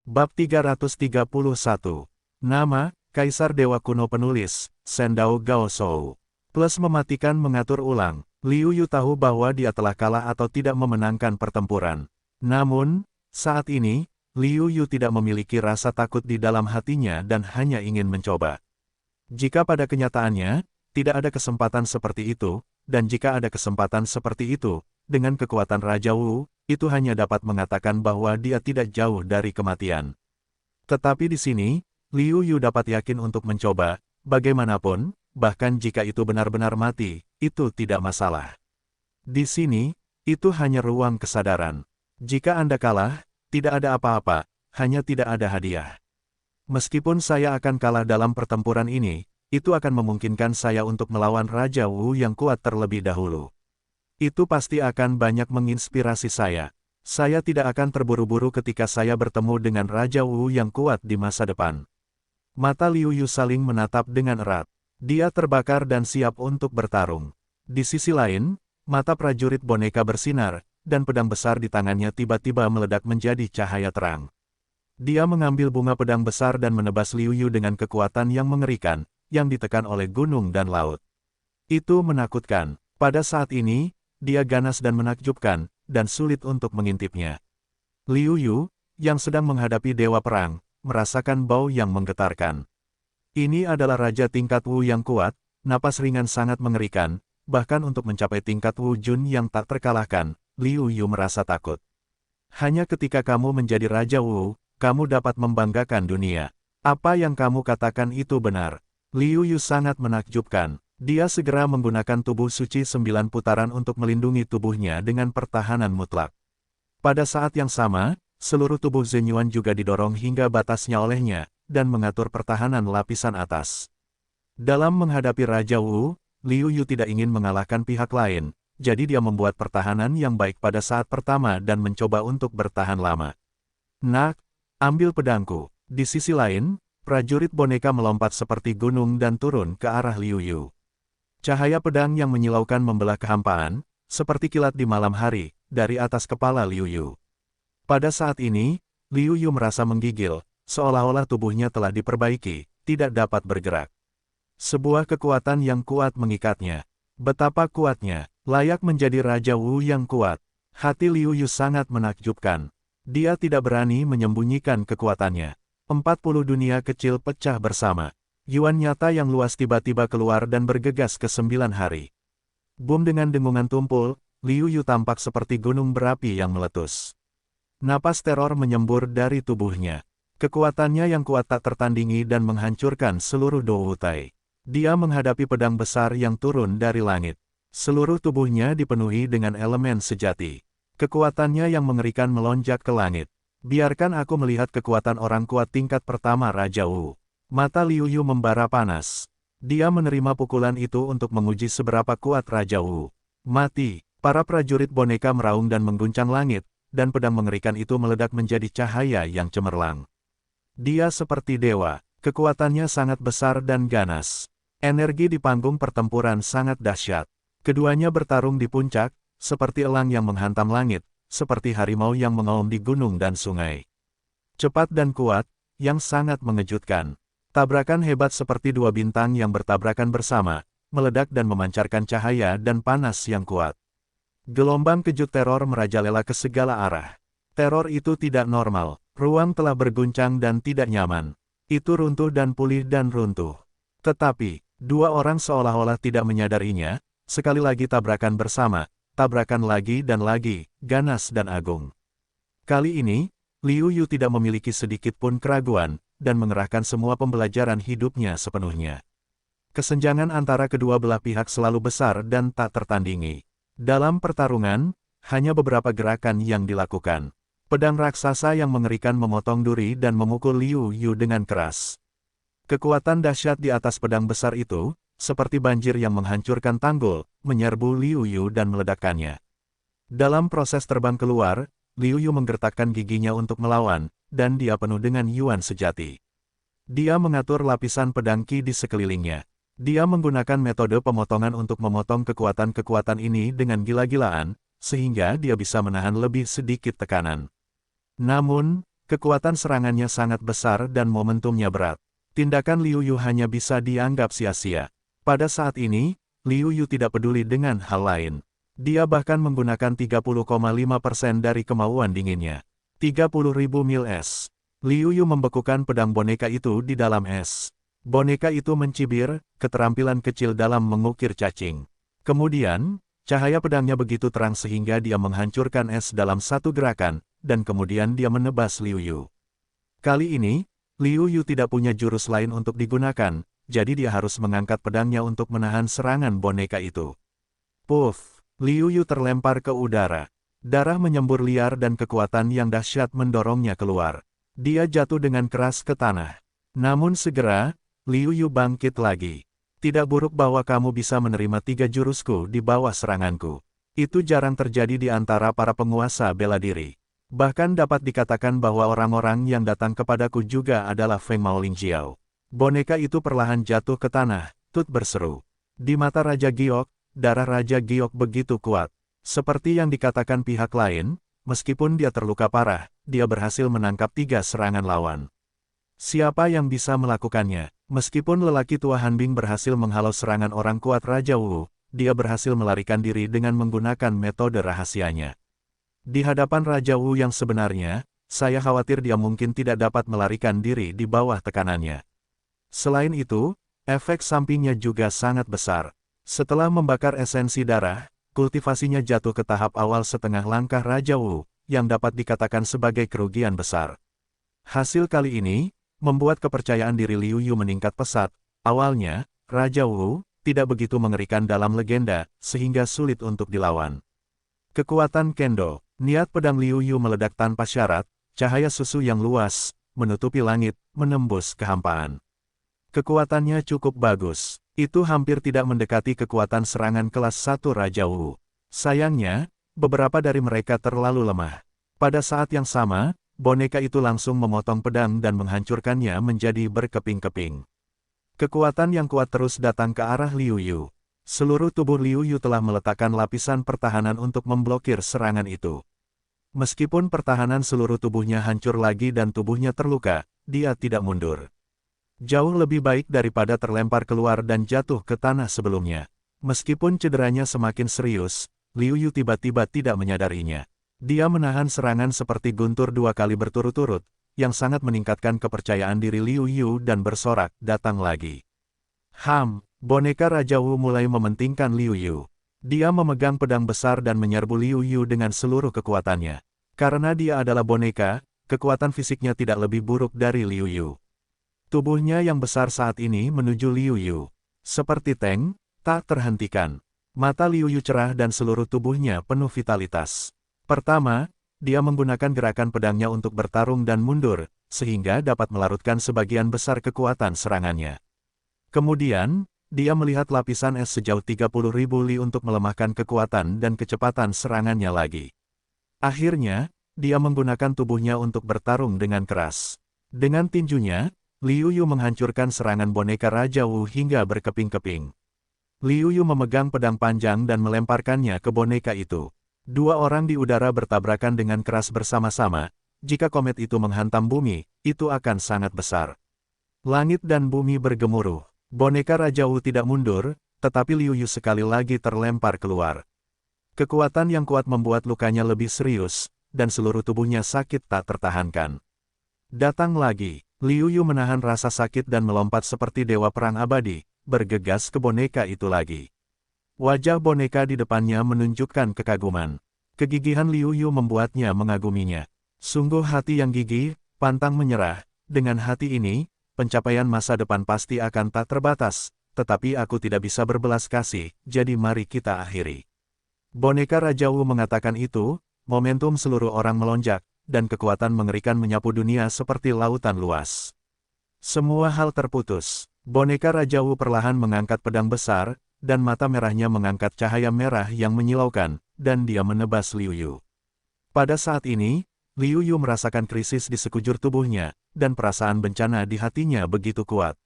Bab 331. Nama, Kaisar Dewa Kuno. Penulis, Sendao Gaoshou. Plus mematikan mengatur ulang. Liu Yu tahu bahwa dia telah kalah atau tidak memenangkan pertempuran. Namun, saat ini, Liu Yu tidak memiliki rasa takut di dalam hatinya dan hanya ingin mencoba. Jika pada kenyataannya, tidak ada kesempatan seperti itu, dan jika ada kesempatan seperti itu, dengan kekuatan Raja Wu, itu hanya dapat mengatakan bahwa dia tidak jauh dari kematian. Tetapi di sini, Liu Yu dapat yakin untuk mencoba, bagaimanapun, bahkan jika itu benar-benar mati, itu tidak masalah. Di sini, itu hanya ruang kesadaran. Jika Anda kalah, tidak ada apa-apa, hanya tidak ada hadiah. Meskipun saya akan kalah dalam pertempuran ini, itu akan memungkinkan saya untuk melawan Raja Wu yang kuat terlebih dahulu. Itu pasti akan banyak menginspirasi saya. Saya tidak akan terburu-buru ketika saya bertemu dengan Raja Wu yang kuat di masa depan. Mata Liu Yu saling menatap dengan erat. Dia terbakar dan siap untuk bertarung. Di sisi lain, mata prajurit boneka bersinar, dan pedang besar di tangannya tiba-tiba meledak menjadi cahaya terang. Dia mengambil bunga pedang besar dan menebas Liu Yu dengan kekuatan yang mengerikan, yang ditekan oleh gunung dan laut. Itu menakutkan. Pada saat ini, dia ganas dan menakjubkan, dan sulit untuk mengintipnya. Liu Yu, yang sedang menghadapi dewa perang, merasakan bau yang menggetarkan. Ini adalah raja tingkat Wu yang kuat, napas ringan sangat mengerikan, bahkan untuk mencapai tingkat Wu Jun yang tak terkalahkan, Liu Yu merasa takut. Hanya ketika kamu menjadi Raja Wu, kamu dapat membanggakan dunia. Apa yang kamu katakan itu benar. Liu Yu sangat menakjubkan. Dia segera menggunakan tubuh suci 9 putaran untuk melindungi tubuhnya dengan pertahanan mutlak. Pada saat yang sama, seluruh tubuh Zhen Yuan juga didorong hingga batasnya olehnya, dan mengatur pertahanan lapisan atas. Dalam menghadapi Raja Wu, Liu Yu tidak ingin mengalahkan pihak lain, jadi dia membuat pertahanan yang baik pada saat pertama dan mencoba untuk bertahan lama. Nak, ambil pedangku. Di sisi lain, prajurit boneka melompat seperti gunung dan turun ke arah Liu Yu. Cahaya pedang yang menyilaukan membelah kehampaan, seperti kilat di malam hari, dari atas kepala Liu Yu. Pada saat ini, Liu Yu merasa menggigil, seolah-olah tubuhnya telah diperbaiki, tidak dapat bergerak. Sebuah kekuatan yang kuat mengikatnya. Betapa kuatnya, layak menjadi Raja Wu yang kuat. Hati Liu Yu sangat menakjubkan. Dia tidak berani menyembunyikan kekuatannya. 40 dunia kecil pecah bersama. Yuan nyata yang luas tiba-tiba keluar dan bergegas ke 9 hari. Boom dengan dengungan tumpul, Liu Yu tampak seperti gunung berapi yang meletus. Napas teror menyembur dari tubuhnya. Kekuatannya yang kuat tak tertandingi dan menghancurkan seluruh Doutai. Dia menghadapi pedang besar yang turun dari langit. Seluruh tubuhnya dipenuhi dengan elemen sejati. Kekuatannya yang mengerikan melonjak ke langit. Biarkan aku melihat kekuatan orang kuat tingkat pertama Raja Wu. Mata Liu Yu membara panas. Dia menerima pukulan itu untuk menguji seberapa kuat Raja Wu. Mati, para prajurit boneka meraung dan mengguncang langit, dan pedang mengerikan itu meledak menjadi cahaya yang cemerlang. Dia seperti dewa, kekuatannya sangat besar dan ganas. Energi di panggung pertempuran sangat dahsyat. Keduanya bertarung di puncak, seperti elang yang menghantam langit, seperti harimau yang mengaum di gunung dan sungai. Cepat dan kuat, yang sangat mengejutkan. Tabrakan hebat seperti dua bintang yang bertabrakan bersama, meledak dan memancarkan cahaya dan panas yang kuat. Gelombang kejut teror merajalela ke segala arah. Teror itu tidak normal, ruang telah berguncang dan tidak nyaman. Itu runtuh dan pulih dan runtuh. Tetapi, dua orang seolah-olah tidak menyadarinya, sekali lagi tabrakan bersama, tabrakan lagi dan lagi, ganas dan agung. Kali ini, Liu Yu tidak memiliki sedikit pun keraguan, dan mengerahkan semua pembelajaran hidupnya sepenuhnya. Kesenjangan antara kedua belah pihak selalu besar dan tak tertandingi. Dalam pertarungan, hanya beberapa gerakan yang dilakukan. Pedang raksasa yang mengerikan memotong duri dan memukul Liu Yu dengan keras. Kekuatan dahsyat di atas pedang besar itu, seperti banjir yang menghancurkan tanggul, menyerbu Liu Yu dan meledakkannya. Dalam proses terbang keluar, Liu Yu menggertakkan giginya untuk melawan, dan dia penuh dengan yuan sejati. Dia mengatur lapisan pedang Qi di sekelilingnya. Dia menggunakan metode pemotongan untuk memotong kekuatan-kekuatan ini dengan gila-gilaan, sehingga dia bisa menahan lebih sedikit tekanan. Namun, Kekuatan serangannya sangat besar dan momentumnya berat. Tindakan Liu Yu hanya bisa dianggap sia-sia. Pada saat ini, Liu Yu tidak peduli dengan hal lain. Dia bahkan menggunakan 30,5% dari kemauan dinginnya. 30.000 mil es. Liu Yu membekukan pedang boneka itu di dalam es. Boneka itu mencibir, keterampilan kecil dalam mengukir cacing. Kemudian, cahaya pedangnya begitu terang sehingga dia menghancurkan es dalam satu gerakan, dan kemudian dia menebas Liu Yu. Kali ini, Liu Yu tidak punya jurus lain untuk digunakan, jadi dia harus mengangkat pedangnya untuk menahan serangan boneka itu. Puff! Liu Yu terlempar ke udara. Darah menyembur liar dan kekuatan yang dahsyat mendorongnya keluar. Dia jatuh dengan keras ke tanah. Namun segera, Liu Yu bangkit lagi. Tidak buruk bahwa kamu bisa menerima 3 jurusku di bawah seranganku. Itu jarang terjadi di antara para penguasa bela diri. Bahkan dapat dikatakan bahwa orang-orang yang datang kepadaku juga adalah Feng Mao Lingjiao. Boneka itu perlahan jatuh ke tanah, Tut berseru. Di mata Raja Giok, darah Raja Giok begitu kuat. Seperti yang dikatakan pihak lain, meskipun dia terluka parah, dia berhasil menangkap 3 serangan lawan. Siapa yang bisa melakukannya? Meskipun lelaki tua Hanbing berhasil menghalau serangan orang kuat Raja Wu, dia berhasil melarikan diri dengan menggunakan metode rahasianya. Di hadapan Raja Wu yang sebenarnya, saya khawatir dia mungkin tidak dapat melarikan diri di bawah tekanannya. Selain itu, efek sampingnya juga sangat besar. Setelah membakar esensi darah, kultivasinya jatuh ke tahap awal setengah langkah Raja Wu, yang dapat dikatakan sebagai kerugian besar. Hasil kali ini, membuat kepercayaan diri Liu Yu meningkat pesat. Awalnya, Raja Wu tidak begitu mengerikan dalam legenda, sehingga sulit untuk dilawan. Kekuatan Kendo, niat pedang Liu Yu meledak tanpa syarat, cahaya susu yang luas, menutupi langit, menembus kehampaan. Kekuatannya cukup bagus. Itu hampir tidak mendekati kekuatan serangan kelas 1 Raja Wu. Sayangnya, beberapa dari mereka terlalu lemah. Pada saat yang sama, boneka itu langsung memotong pedang dan menghancurkannya menjadi berkeping-keping. Kekuatan yang kuat terus datang ke arah Liu Yu. Seluruh tubuh Liu Yu telah meletakkan lapisan pertahanan untuk memblokir serangan itu. Meskipun pertahanan seluruh tubuhnya hancur lagi dan tubuhnya terluka, dia tidak mundur. Jauh lebih baik daripada terlempar keluar dan jatuh ke tanah sebelumnya. Meskipun cederanya semakin serius, Liu Yu tiba-tiba tidak menyadarinya. Dia menahan serangan seperti guntur 2 kali berturut-turut, yang sangat meningkatkan kepercayaan diri Liu Yu dan bersorak, datang lagi. Boneka Raja Wu mulai mementingkan Liu Yu. Dia memegang pedang besar dan menyerbu Liu Yu dengan seluruh kekuatannya. Karena dia adalah boneka, kekuatan fisiknya tidak lebih buruk dari Liu Yu. Tubuhnya yang besar saat ini menuju Liu Yu. Seperti tank, tak terhentikan. Mata Liu Yu cerah dan seluruh tubuhnya penuh vitalitas. Pertama, dia menggunakan gerakan pedangnya untuk bertarung dan mundur, sehingga dapat melarutkan sebagian besar kekuatan serangannya. Kemudian, dia melihat lapisan es sejauh 30.000 li untuk melemahkan kekuatan dan kecepatan serangannya lagi. Akhirnya, dia menggunakan tubuhnya untuk bertarung dengan keras. Dengan tinjunya, Liu Yu menghancurkan serangan boneka Raja Wu hingga berkeping-keping. Liu Yu memegang pedang panjang dan melemparkannya ke boneka itu. 2 orang di udara bertabrakan dengan keras bersama-sama. Jika komet itu menghantam bumi, itu akan sangat besar. Langit dan bumi bergemuruh. Boneka Raja Wu tidak mundur, tetapi Liu Yu sekali lagi terlempar keluar. Kekuatan yang kuat membuat lukanya lebih serius, dan seluruh tubuhnya sakit tak tertahankan. Datang lagi. Liu Yu menahan rasa sakit dan melompat seperti dewa perang abadi, bergegas ke boneka itu lagi. Wajah boneka di depannya menunjukkan kekaguman. Kegigihan Liu Yu membuatnya mengaguminya. Sungguh hati yang gigih, pantang menyerah. Dengan hati ini, pencapaian masa depan pasti akan tak terbatas, tetapi aku tidak bisa berbelas kasih, jadi mari kita akhiri. Boneka Raja Wu mengatakan itu, momentum seluruh orang melonjak, dan kekuatan mengerikan menyapu dunia seperti lautan luas. Semua hal terputus. Boneka Raja Wu perlahan mengangkat pedang besar, dan mata merahnya mengangkat cahaya merah yang menyilaukan, dan dia menebas Liu Yu. Pada saat ini, Liu Yu merasakan krisis di sekujur tubuhnya, dan perasaan bencana di hatinya begitu kuat.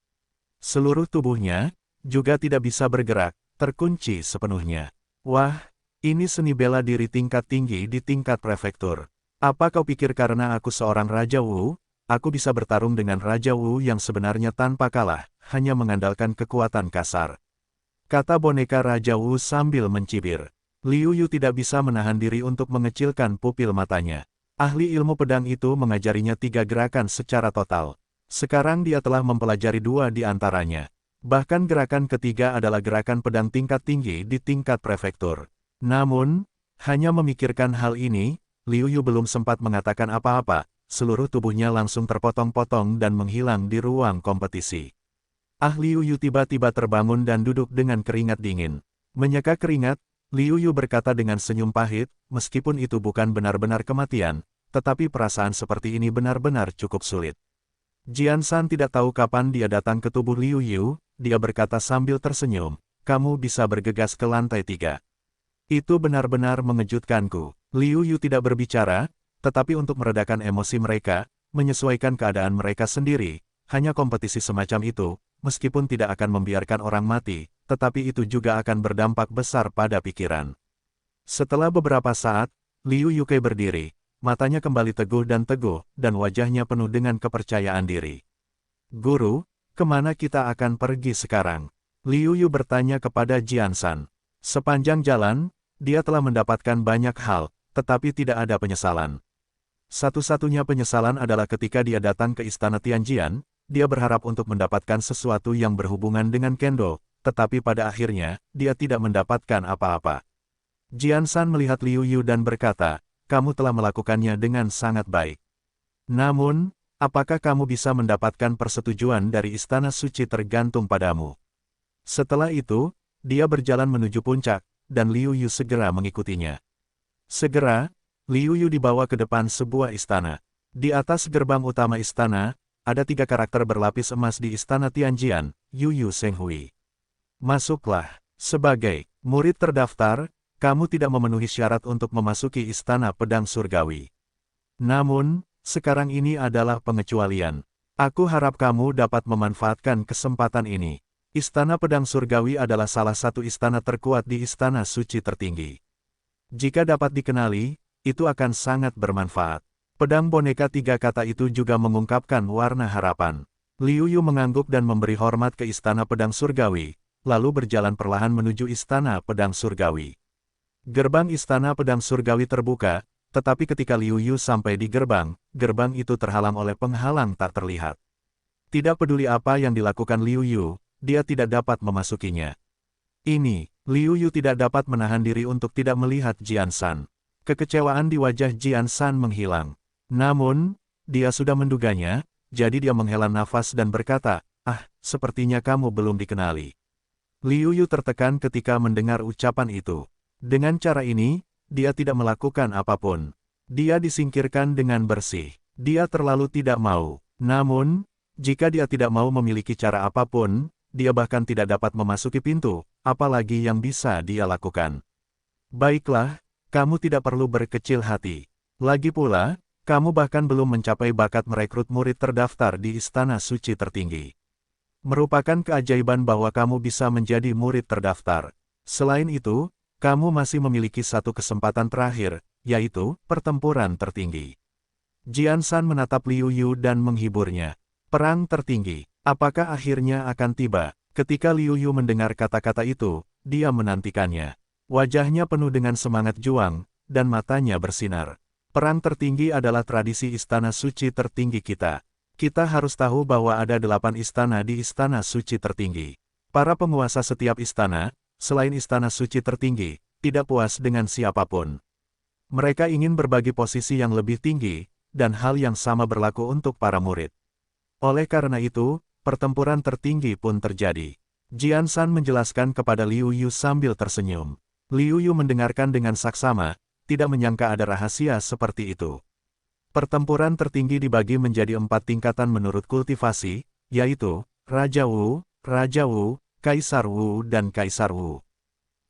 Seluruh tubuhnya juga tidak bisa bergerak, terkunci sepenuhnya. Wah, ini seni bela diri tingkat tinggi di tingkat prefektur. Apa kau pikir karena aku seorang Raja Wu, aku bisa bertarung dengan Raja Wu yang sebenarnya tanpa kalah, hanya mengandalkan kekuatan kasar? Kata boneka Raja Wu sambil mencibir. Liu Yu tidak bisa menahan diri untuk mengecilkan pupil matanya. Ahli ilmu pedang itu mengajarinya 3 gerakan secara total. Sekarang dia telah mempelajari 2 di antaranya. Bahkan gerakan ketiga adalah gerakan pedang tingkat tinggi di tingkat prefektur. Namun, hanya memikirkan hal ini, Liu Yu belum sempat mengatakan apa-apa, seluruh tubuhnya langsung terpotong-potong dan menghilang di ruang kompetisi. Liu Yu tiba-tiba terbangun dan duduk dengan keringat dingin. Menyeka keringat, Liu Yu berkata dengan senyum pahit, meskipun itu bukan benar-benar kematian, tetapi perasaan seperti ini benar-benar cukup sulit. Jian Shan tidak tahu kapan dia datang ke tubuh Liu Yu, dia berkata sambil tersenyum, kamu bisa bergegas ke lantai 3. Itu benar-benar mengejutkanku. Liu Yu tidak berbicara, tetapi untuk meredakan emosi mereka, menyesuaikan keadaan mereka sendiri, hanya kompetisi semacam itu, meskipun tidak akan membiarkan orang mati, tetapi itu juga akan berdampak besar pada pikiran. Setelah beberapa saat, Liu Yuke berdiri, matanya kembali teguh, dan wajahnya penuh dengan kepercayaan diri. Guru, kemana kita akan pergi sekarang? Liu Yu bertanya kepada Jian Shan. Sepanjang jalan, dia telah mendapatkan banyak hal, tetapi tidak ada penyesalan. Satu-satunya penyesalan adalah ketika dia datang ke istana Tianjian, dia berharap untuk mendapatkan sesuatu yang berhubungan dengan Kendo, tetapi pada akhirnya, dia tidak mendapatkan apa-apa. Jian Shan melihat Liu Yu dan berkata, kamu telah melakukannya dengan sangat baik. Namun, apakah kamu bisa mendapatkan persetujuan dari istana suci tergantung padamu? Setelah itu, dia berjalan menuju puncak, dan Liu Yu segera mengikutinya. Segera, Liu Yu dibawa ke depan sebuah istana. Di atas gerbang utama istana, ada 3 karakter berlapis emas di istana Tianjian, Yu Yu Zhenghui. Masuklah. Sebagai murid terdaftar, kamu tidak memenuhi syarat untuk memasuki istana pedang surgawi. Namun, sekarang ini adalah pengecualian. Aku harap kamu dapat memanfaatkan kesempatan ini. Istana pedang surgawi adalah salah satu istana terkuat di istana suci tertinggi. Jika dapat dikenali, itu akan sangat bermanfaat. Pedang boneka 3 kata itu juga mengungkapkan warna harapan. Liu Yu mengangguk dan memberi hormat ke istana pedang surgawi, lalu berjalan perlahan menuju istana pedang surgawi. Gerbang istana pedang surgawi terbuka, tetapi ketika Liu Yu sampai di gerbang, gerbang itu terhalang oleh penghalang tak terlihat. Tidak peduli apa yang dilakukan Liu Yu, dia tidak dapat memasukinya. Ini, Liu Yu tidak dapat menahan diri untuk tidak melihat Jian Shan. Kekecewaan di wajah Jian Shan menghilang. Namun, dia sudah menduganya, jadi dia menghela nafas dan berkata, sepertinya kamu belum dikenali. Liu Yu tertekan ketika mendengar ucapan itu. Dengan cara ini, dia tidak melakukan apapun. Dia disingkirkan dengan bersih. Dia terlalu tidak mau. Namun, jika dia tidak mau memiliki cara apapun, dia bahkan tidak dapat memasuki pintu, apalagi yang bisa dia lakukan. Baiklah, kamu tidak perlu berkecil hati. Lagi pula, kamu bahkan belum mencapai bakat merekrut murid terdaftar di istana suci tertinggi. Merupakan keajaiban bahwa kamu bisa menjadi murid terdaftar. Selain itu, kamu masih memiliki satu kesempatan terakhir, yaitu pertempuran tertinggi. Jian Shan menatap Liu Yu dan menghiburnya. Perang tertinggi. Apakah akhirnya akan tiba? Ketika Liu Yu mendengar kata-kata itu, dia menantikannya. Wajahnya penuh dengan semangat juang, dan matanya bersinar. Perang tertinggi adalah tradisi istana suci tertinggi kita. Kita harus tahu bahwa ada 8 istana di istana suci tertinggi. Para penguasa setiap istana, selain istana suci tertinggi, tidak puas dengan siapapun. Mereka ingin berbagi posisi yang lebih tinggi, dan hal yang sama berlaku untuk para murid. Oleh karena itu, pertempuran tertinggi pun terjadi. Jian Shan menjelaskan kepada Liu Yu sambil tersenyum. Liu Yu mendengarkan dengan saksama, tidak menyangka ada rahasia seperti itu. Pertempuran tertinggi dibagi menjadi 4 tingkatan menurut kultivasi, yaitu Raja Wu, Kaisar Wu dan Kaisar Wu.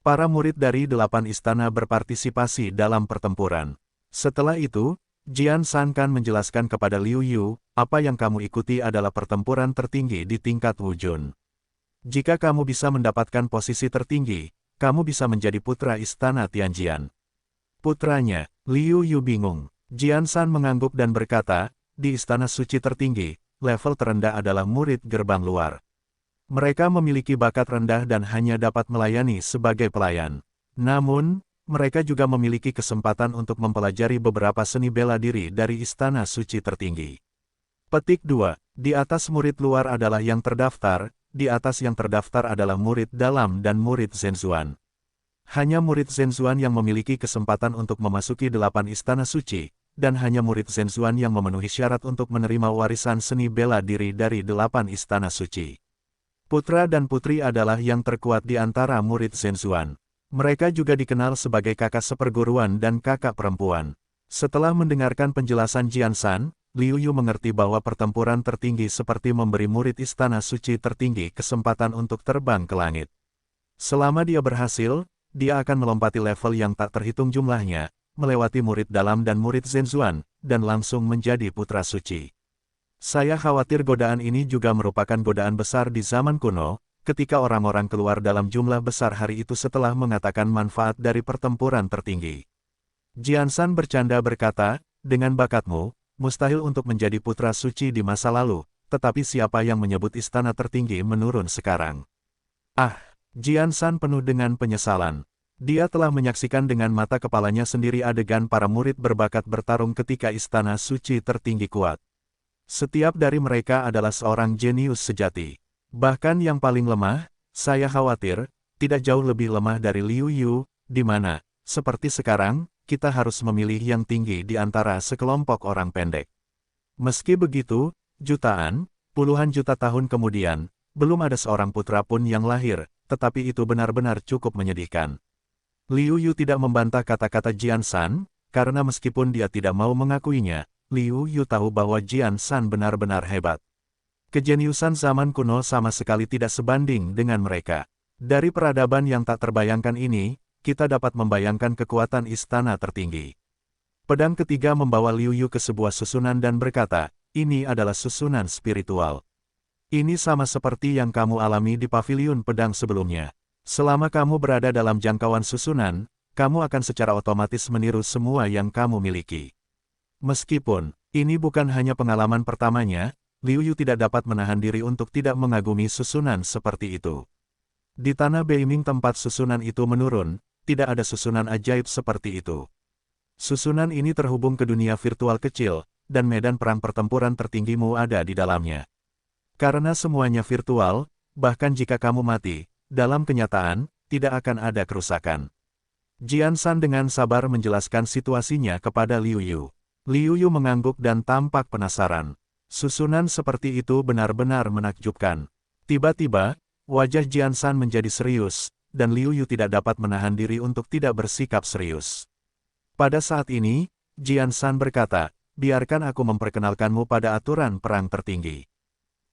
Para murid dari 8 istana berpartisipasi dalam pertempuran. Setelah itu, Jian Shan kan menjelaskan kepada Liu Yu, apa yang kamu ikuti adalah pertempuran tertinggi di tingkat Wujun. Jika kamu bisa mendapatkan posisi tertinggi, kamu bisa menjadi putra istana Tianjian. Putranya, Liu Yu bingung. Jian Shan mengangguk dan berkata, di Istana Suci tertinggi, level terendah adalah murid gerbang luar. Mereka memiliki bakat rendah dan hanya dapat melayani sebagai pelayan. Namun, mereka juga memiliki kesempatan untuk mempelajari beberapa seni bela diri dari Istana Suci tertinggi. Petik 2. Di atas murid luar adalah yang terdaftar, di atas yang terdaftar adalah murid dalam dan murid Zhenzuan. Hanya murid Zhenzuan yang memiliki kesempatan untuk memasuki 8 Istana Suci, dan hanya murid Zhenzuan yang memenuhi syarat untuk menerima warisan seni bela diri dari 8 Istana Suci. Putra dan putri adalah yang terkuat di antara murid Zhenzuan. Mereka juga dikenal sebagai kakak seperguruan dan kakak perempuan. Setelah mendengarkan penjelasan Jian Shan, Liu Yu mengerti bahwa pertempuran tertinggi seperti memberi murid Istana Suci tertinggi kesempatan untuk terbang ke langit. Selama dia berhasil, dia akan melompati level yang tak terhitung jumlahnya, melewati murid dalam dan murid Zhenzuan, dan langsung menjadi putra suci. Saya khawatir godaan ini juga merupakan godaan besar di zaman kuno, ketika orang-orang keluar dalam jumlah besar hari itu setelah mengatakan manfaat dari pertempuran tertinggi. Jian Shan bercanda berkata, dengan bakatmu, mustahil untuk menjadi putra suci di masa lalu, tetapi siapa yang menyebut istana tertinggi menurun sekarang? Ah, Jian Shan penuh dengan penyesalan. Dia telah menyaksikan dengan mata kepalanya sendiri adegan para murid berbakat bertarung ketika istana suci tertinggi kuat. Setiap dari mereka adalah seorang jenius sejati. Bahkan yang paling lemah, saya khawatir, tidak jauh lebih lemah dari Liu Yu, di mana, seperti sekarang, kita harus memilih yang tinggi di antara sekelompok orang pendek. Meski begitu, jutaan, puluhan juta tahun kemudian, belum ada seorang putra pun yang lahir, tetapi itu benar-benar cukup menyedihkan. Liu Yu tidak membantah kata-kata Jian Shan, karena meskipun dia tidak mau mengakuinya, Liu Yu tahu bahwa Jian Shan benar-benar hebat. Kejeniusan zaman kuno sama sekali tidak sebanding dengan mereka. Dari peradaban yang tak terbayangkan ini, kita dapat membayangkan kekuatan istana tertinggi. Pedang ketiga membawa Liu Yu ke sebuah susunan dan berkata, ini adalah susunan spiritual. Ini sama seperti yang kamu alami di paviliun pedang sebelumnya. Selama kamu berada dalam jangkauan susunan, kamu akan secara otomatis meniru semua yang kamu miliki. Meskipun ini bukan hanya pengalaman pertamanya, Liu Yu tidak dapat menahan diri untuk tidak mengagumi susunan seperti itu. Di tanah Beiming tempat susunan itu menurun, tidak ada susunan ajaib seperti itu. Susunan ini terhubung ke dunia virtual kecil, dan medan perang pertempuran tertinggimu ada di dalamnya. Karena semuanya virtual, bahkan jika kamu mati, dalam kenyataan, tidak akan ada kerusakan. Jian Shan dengan sabar menjelaskan situasinya kepada Liu Yu. Liu Yu mengangguk dan tampak penasaran. Susunan seperti itu benar-benar menakjubkan. Tiba-tiba, wajah Jian Shan menjadi serius, dan Liu Yu tidak dapat menahan diri untuk tidak bersikap serius. Pada saat ini, Jian Shan berkata, biarkan aku memperkenalkanmu pada aturan perang tertinggi.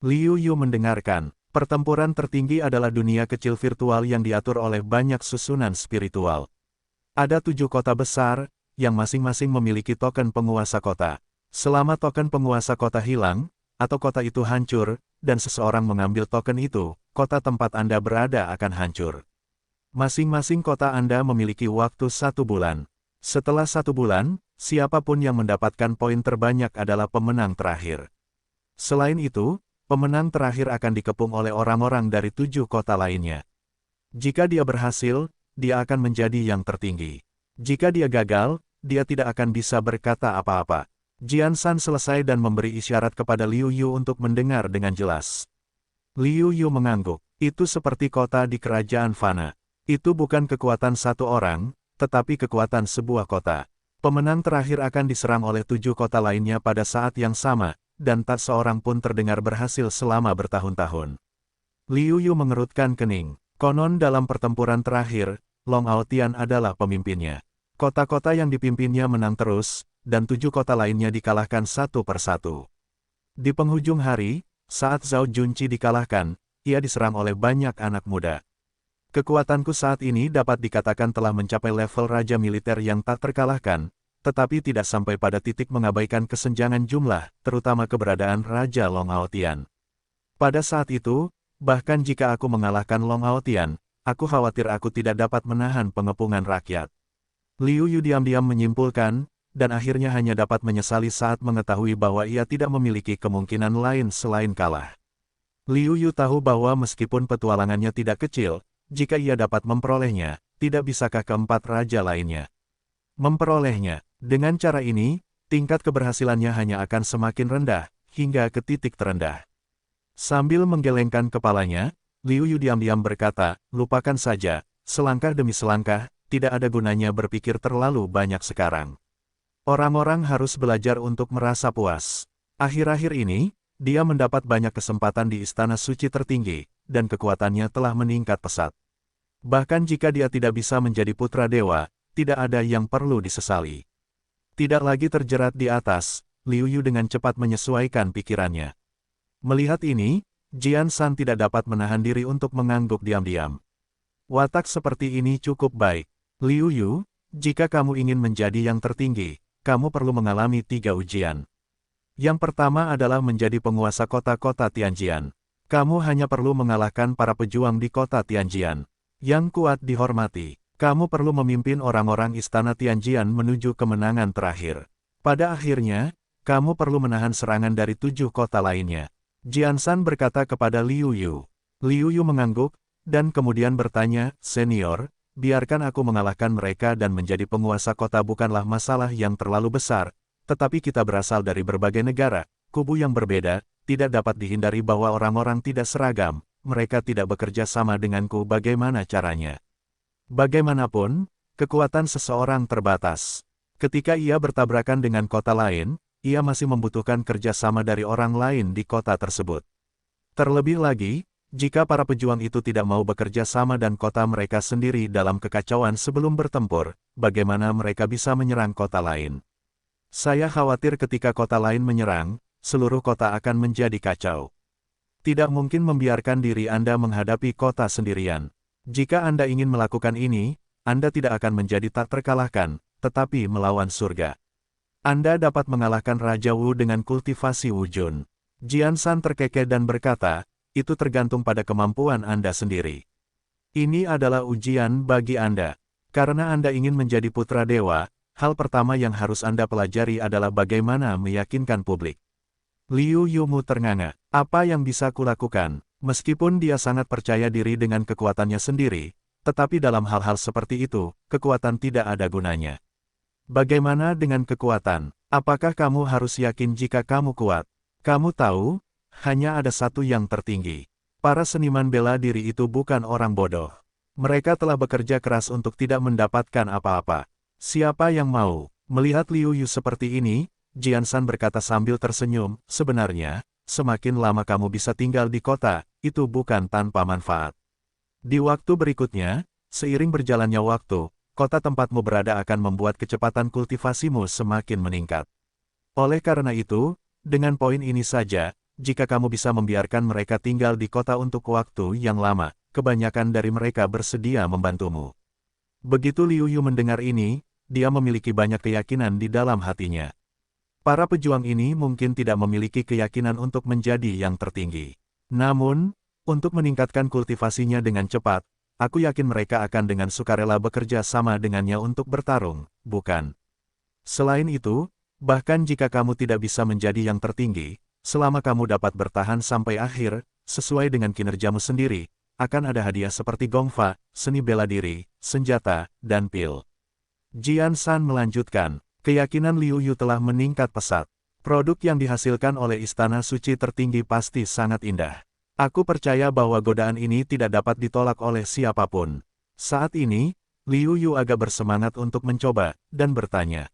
Liu Yu mendengarkan, pertempuran tertinggi adalah dunia kecil virtual yang diatur oleh banyak susunan spiritual. Ada 7 kota besar, yang masing-masing memiliki token penguasa kota. Selama token penguasa kota hilang, atau kota itu hancur, dan seseorang mengambil token itu, kota tempat Anda berada akan hancur. Masing-masing kota Anda memiliki waktu 1 bulan. Setelah 1 bulan, siapapun yang mendapatkan poin terbanyak adalah pemenang terakhir. Selain itu, pemenang terakhir akan dikepung oleh orang-orang dari 7 kota lainnya. Jika dia berhasil, dia akan menjadi yang tertinggi. Jika dia gagal, dia tidak akan bisa berkata apa-apa. Jian Shan selesai dan memberi isyarat kepada Liu Yu untuk mendengar dengan jelas. Liu Yu mengangguk. Itu seperti kota di kerajaan fana. Itu bukan kekuatan satu orang, tetapi kekuatan sebuah kota. Pemenang terakhir akan diserang oleh 7 kota lainnya pada saat yang sama, dan tak seorang pun terdengar berhasil selama bertahun-tahun. Liu Yu mengerutkan kening. Konon dalam pertempuran terakhir, Long Aotian adalah pemimpinnya. Kota-kota yang dipimpinnya menang terus, dan 7 kota lainnya dikalahkan satu persatu. Di penghujung hari, saat Zhao Junqi dikalahkan, ia diserang oleh banyak anak muda. Kekuatanku saat ini dapat dikatakan telah mencapai level raja militer yang tak terkalahkan, tetapi tidak sampai pada titik mengabaikan kesenjangan jumlah, terutama keberadaan Raja Long Aotian. Pada saat itu, bahkan jika aku mengalahkan Long Aotian, aku khawatir aku tidak dapat menahan pengepungan rakyat. Liu Yu diam-diam menyimpulkan, dan akhirnya hanya dapat menyesali saat mengetahui bahwa ia tidak memiliki kemungkinan lain selain kalah. Liu Yu tahu bahwa meskipun petualangannya tidak kecil, jika ia dapat memperolehnya, tidak bisakah keempat raja lainnya memperolehnya. Dengan cara ini, tingkat keberhasilannya hanya akan semakin rendah, hingga ke titik terendah. Sambil menggelengkan kepalanya, Liu Yu diam-diam berkata, lupakan saja, selangkah demi selangkah, tidak ada gunanya berpikir terlalu banyak sekarang. Orang-orang harus belajar untuk merasa puas. Akhir-akhir ini, dia mendapat banyak kesempatan di Istana Suci tertinggi, dan kekuatannya telah meningkat pesat. Bahkan jika dia tidak bisa menjadi putra dewa, tidak ada yang perlu disesali. Tidak lagi terjerat di atas, Liu Yu dengan cepat menyesuaikan pikirannya. Melihat ini, Jian Shan tidak dapat menahan diri untuk mengangguk diam-diam. Watak seperti ini cukup baik. Liu Yu, jika kamu ingin menjadi yang tertinggi, kamu perlu mengalami 3 ujian. Yang pertama adalah menjadi penguasa kota-kota Tianjian. Kamu hanya perlu mengalahkan para pejuang di kota Tianjian. Yang kuat dihormati. Kamu perlu memimpin orang-orang istana Tianjian menuju kemenangan terakhir. Pada akhirnya, kamu perlu menahan serangan dari 7 kota lainnya. Jian Shan berkata kepada Liu Yu. Liu Yu mengangguk, dan kemudian bertanya, Senior, biarkan aku mengalahkan mereka dan menjadi penguasa kota bukanlah masalah yang terlalu besar, tetapi kita berasal dari berbagai negara, kubu yang berbeda, tidak dapat dihindari bahwa orang-orang tidak seragam, mereka tidak bekerja sama denganku bagaimana caranya. Bagaimanapun, kekuatan seseorang terbatas. Ketika ia bertabrakan dengan kota lain, ia masih membutuhkan kerjasama dari orang lain di kota tersebut. Terlebih lagi, jika para pejuang itu tidak mau bekerja sama dan kota mereka sendiri dalam kekacauan sebelum bertempur, bagaimana mereka bisa menyerang kota lain? Saya khawatir ketika kota lain menyerang, seluruh kota akan menjadi kacau. Tidak mungkin membiarkan diri Anda menghadapi kota sendirian. Jika Anda ingin melakukan ini, Anda tidak akan menjadi tak terkalahkan, tetapi melawan surga. Anda dapat mengalahkan Raja Wu dengan kultivasi Wujun. Jian Shan terkekeh dan berkata, itu tergantung pada kemampuan Anda sendiri. Ini adalah ujian bagi Anda. Karena Anda ingin menjadi putra dewa, hal pertama yang harus Anda pelajari adalah bagaimana meyakinkan publik. Liu Yu ternganga. Apa yang bisa kulakukan? Meskipun dia sangat percaya diri dengan kekuatannya sendiri, tetapi dalam hal-hal seperti itu, kekuatan tidak ada gunanya. Bagaimana dengan kekuatan? Apakah kamu harus yakin jika kamu kuat? Kamu tahu, hanya ada satu yang tertinggi. Para seniman bela diri itu bukan orang bodoh. Mereka telah bekerja keras untuk tidak mendapatkan apa-apa. Siapa yang mau? Melihat Liu Yu seperti ini, Jian Shan berkata sambil tersenyum, sebenarnya, semakin lama kamu bisa tinggal di kota, itu bukan tanpa manfaat. Di waktu berikutnya, seiring berjalannya waktu, kota tempatmu berada akan membuat kecepatan kultivasimu semakin meningkat. Oleh karena itu, dengan poin ini saja, jika kamu bisa membiarkan mereka tinggal di kota untuk waktu yang lama, kebanyakan dari mereka bersedia membantumu. Begitu Liu Yu mendengar ini, dia memiliki banyak keyakinan di dalam hatinya. Para pejuang ini mungkin tidak memiliki keyakinan untuk menjadi yang tertinggi. Namun, untuk meningkatkan kultivasinya dengan cepat, aku yakin mereka akan dengan sukarela bekerja sama dengannya untuk bertarung, bukan? Selain itu, bahkan jika kamu tidak bisa menjadi yang tertinggi, selama kamu dapat bertahan sampai akhir, sesuai dengan kinerjamu sendiri, akan ada hadiah seperti gongfa, seni bela diri, senjata, dan pil. Jian Shan melanjutkan, keyakinan Liu Yu telah meningkat pesat. Produk yang dihasilkan oleh Istana Suci tertinggi pasti sangat indah. Aku percaya bahwa godaan ini tidak dapat ditolak oleh siapapun. Saat ini, Liu Yu agak bersemangat untuk mencoba, dan bertanya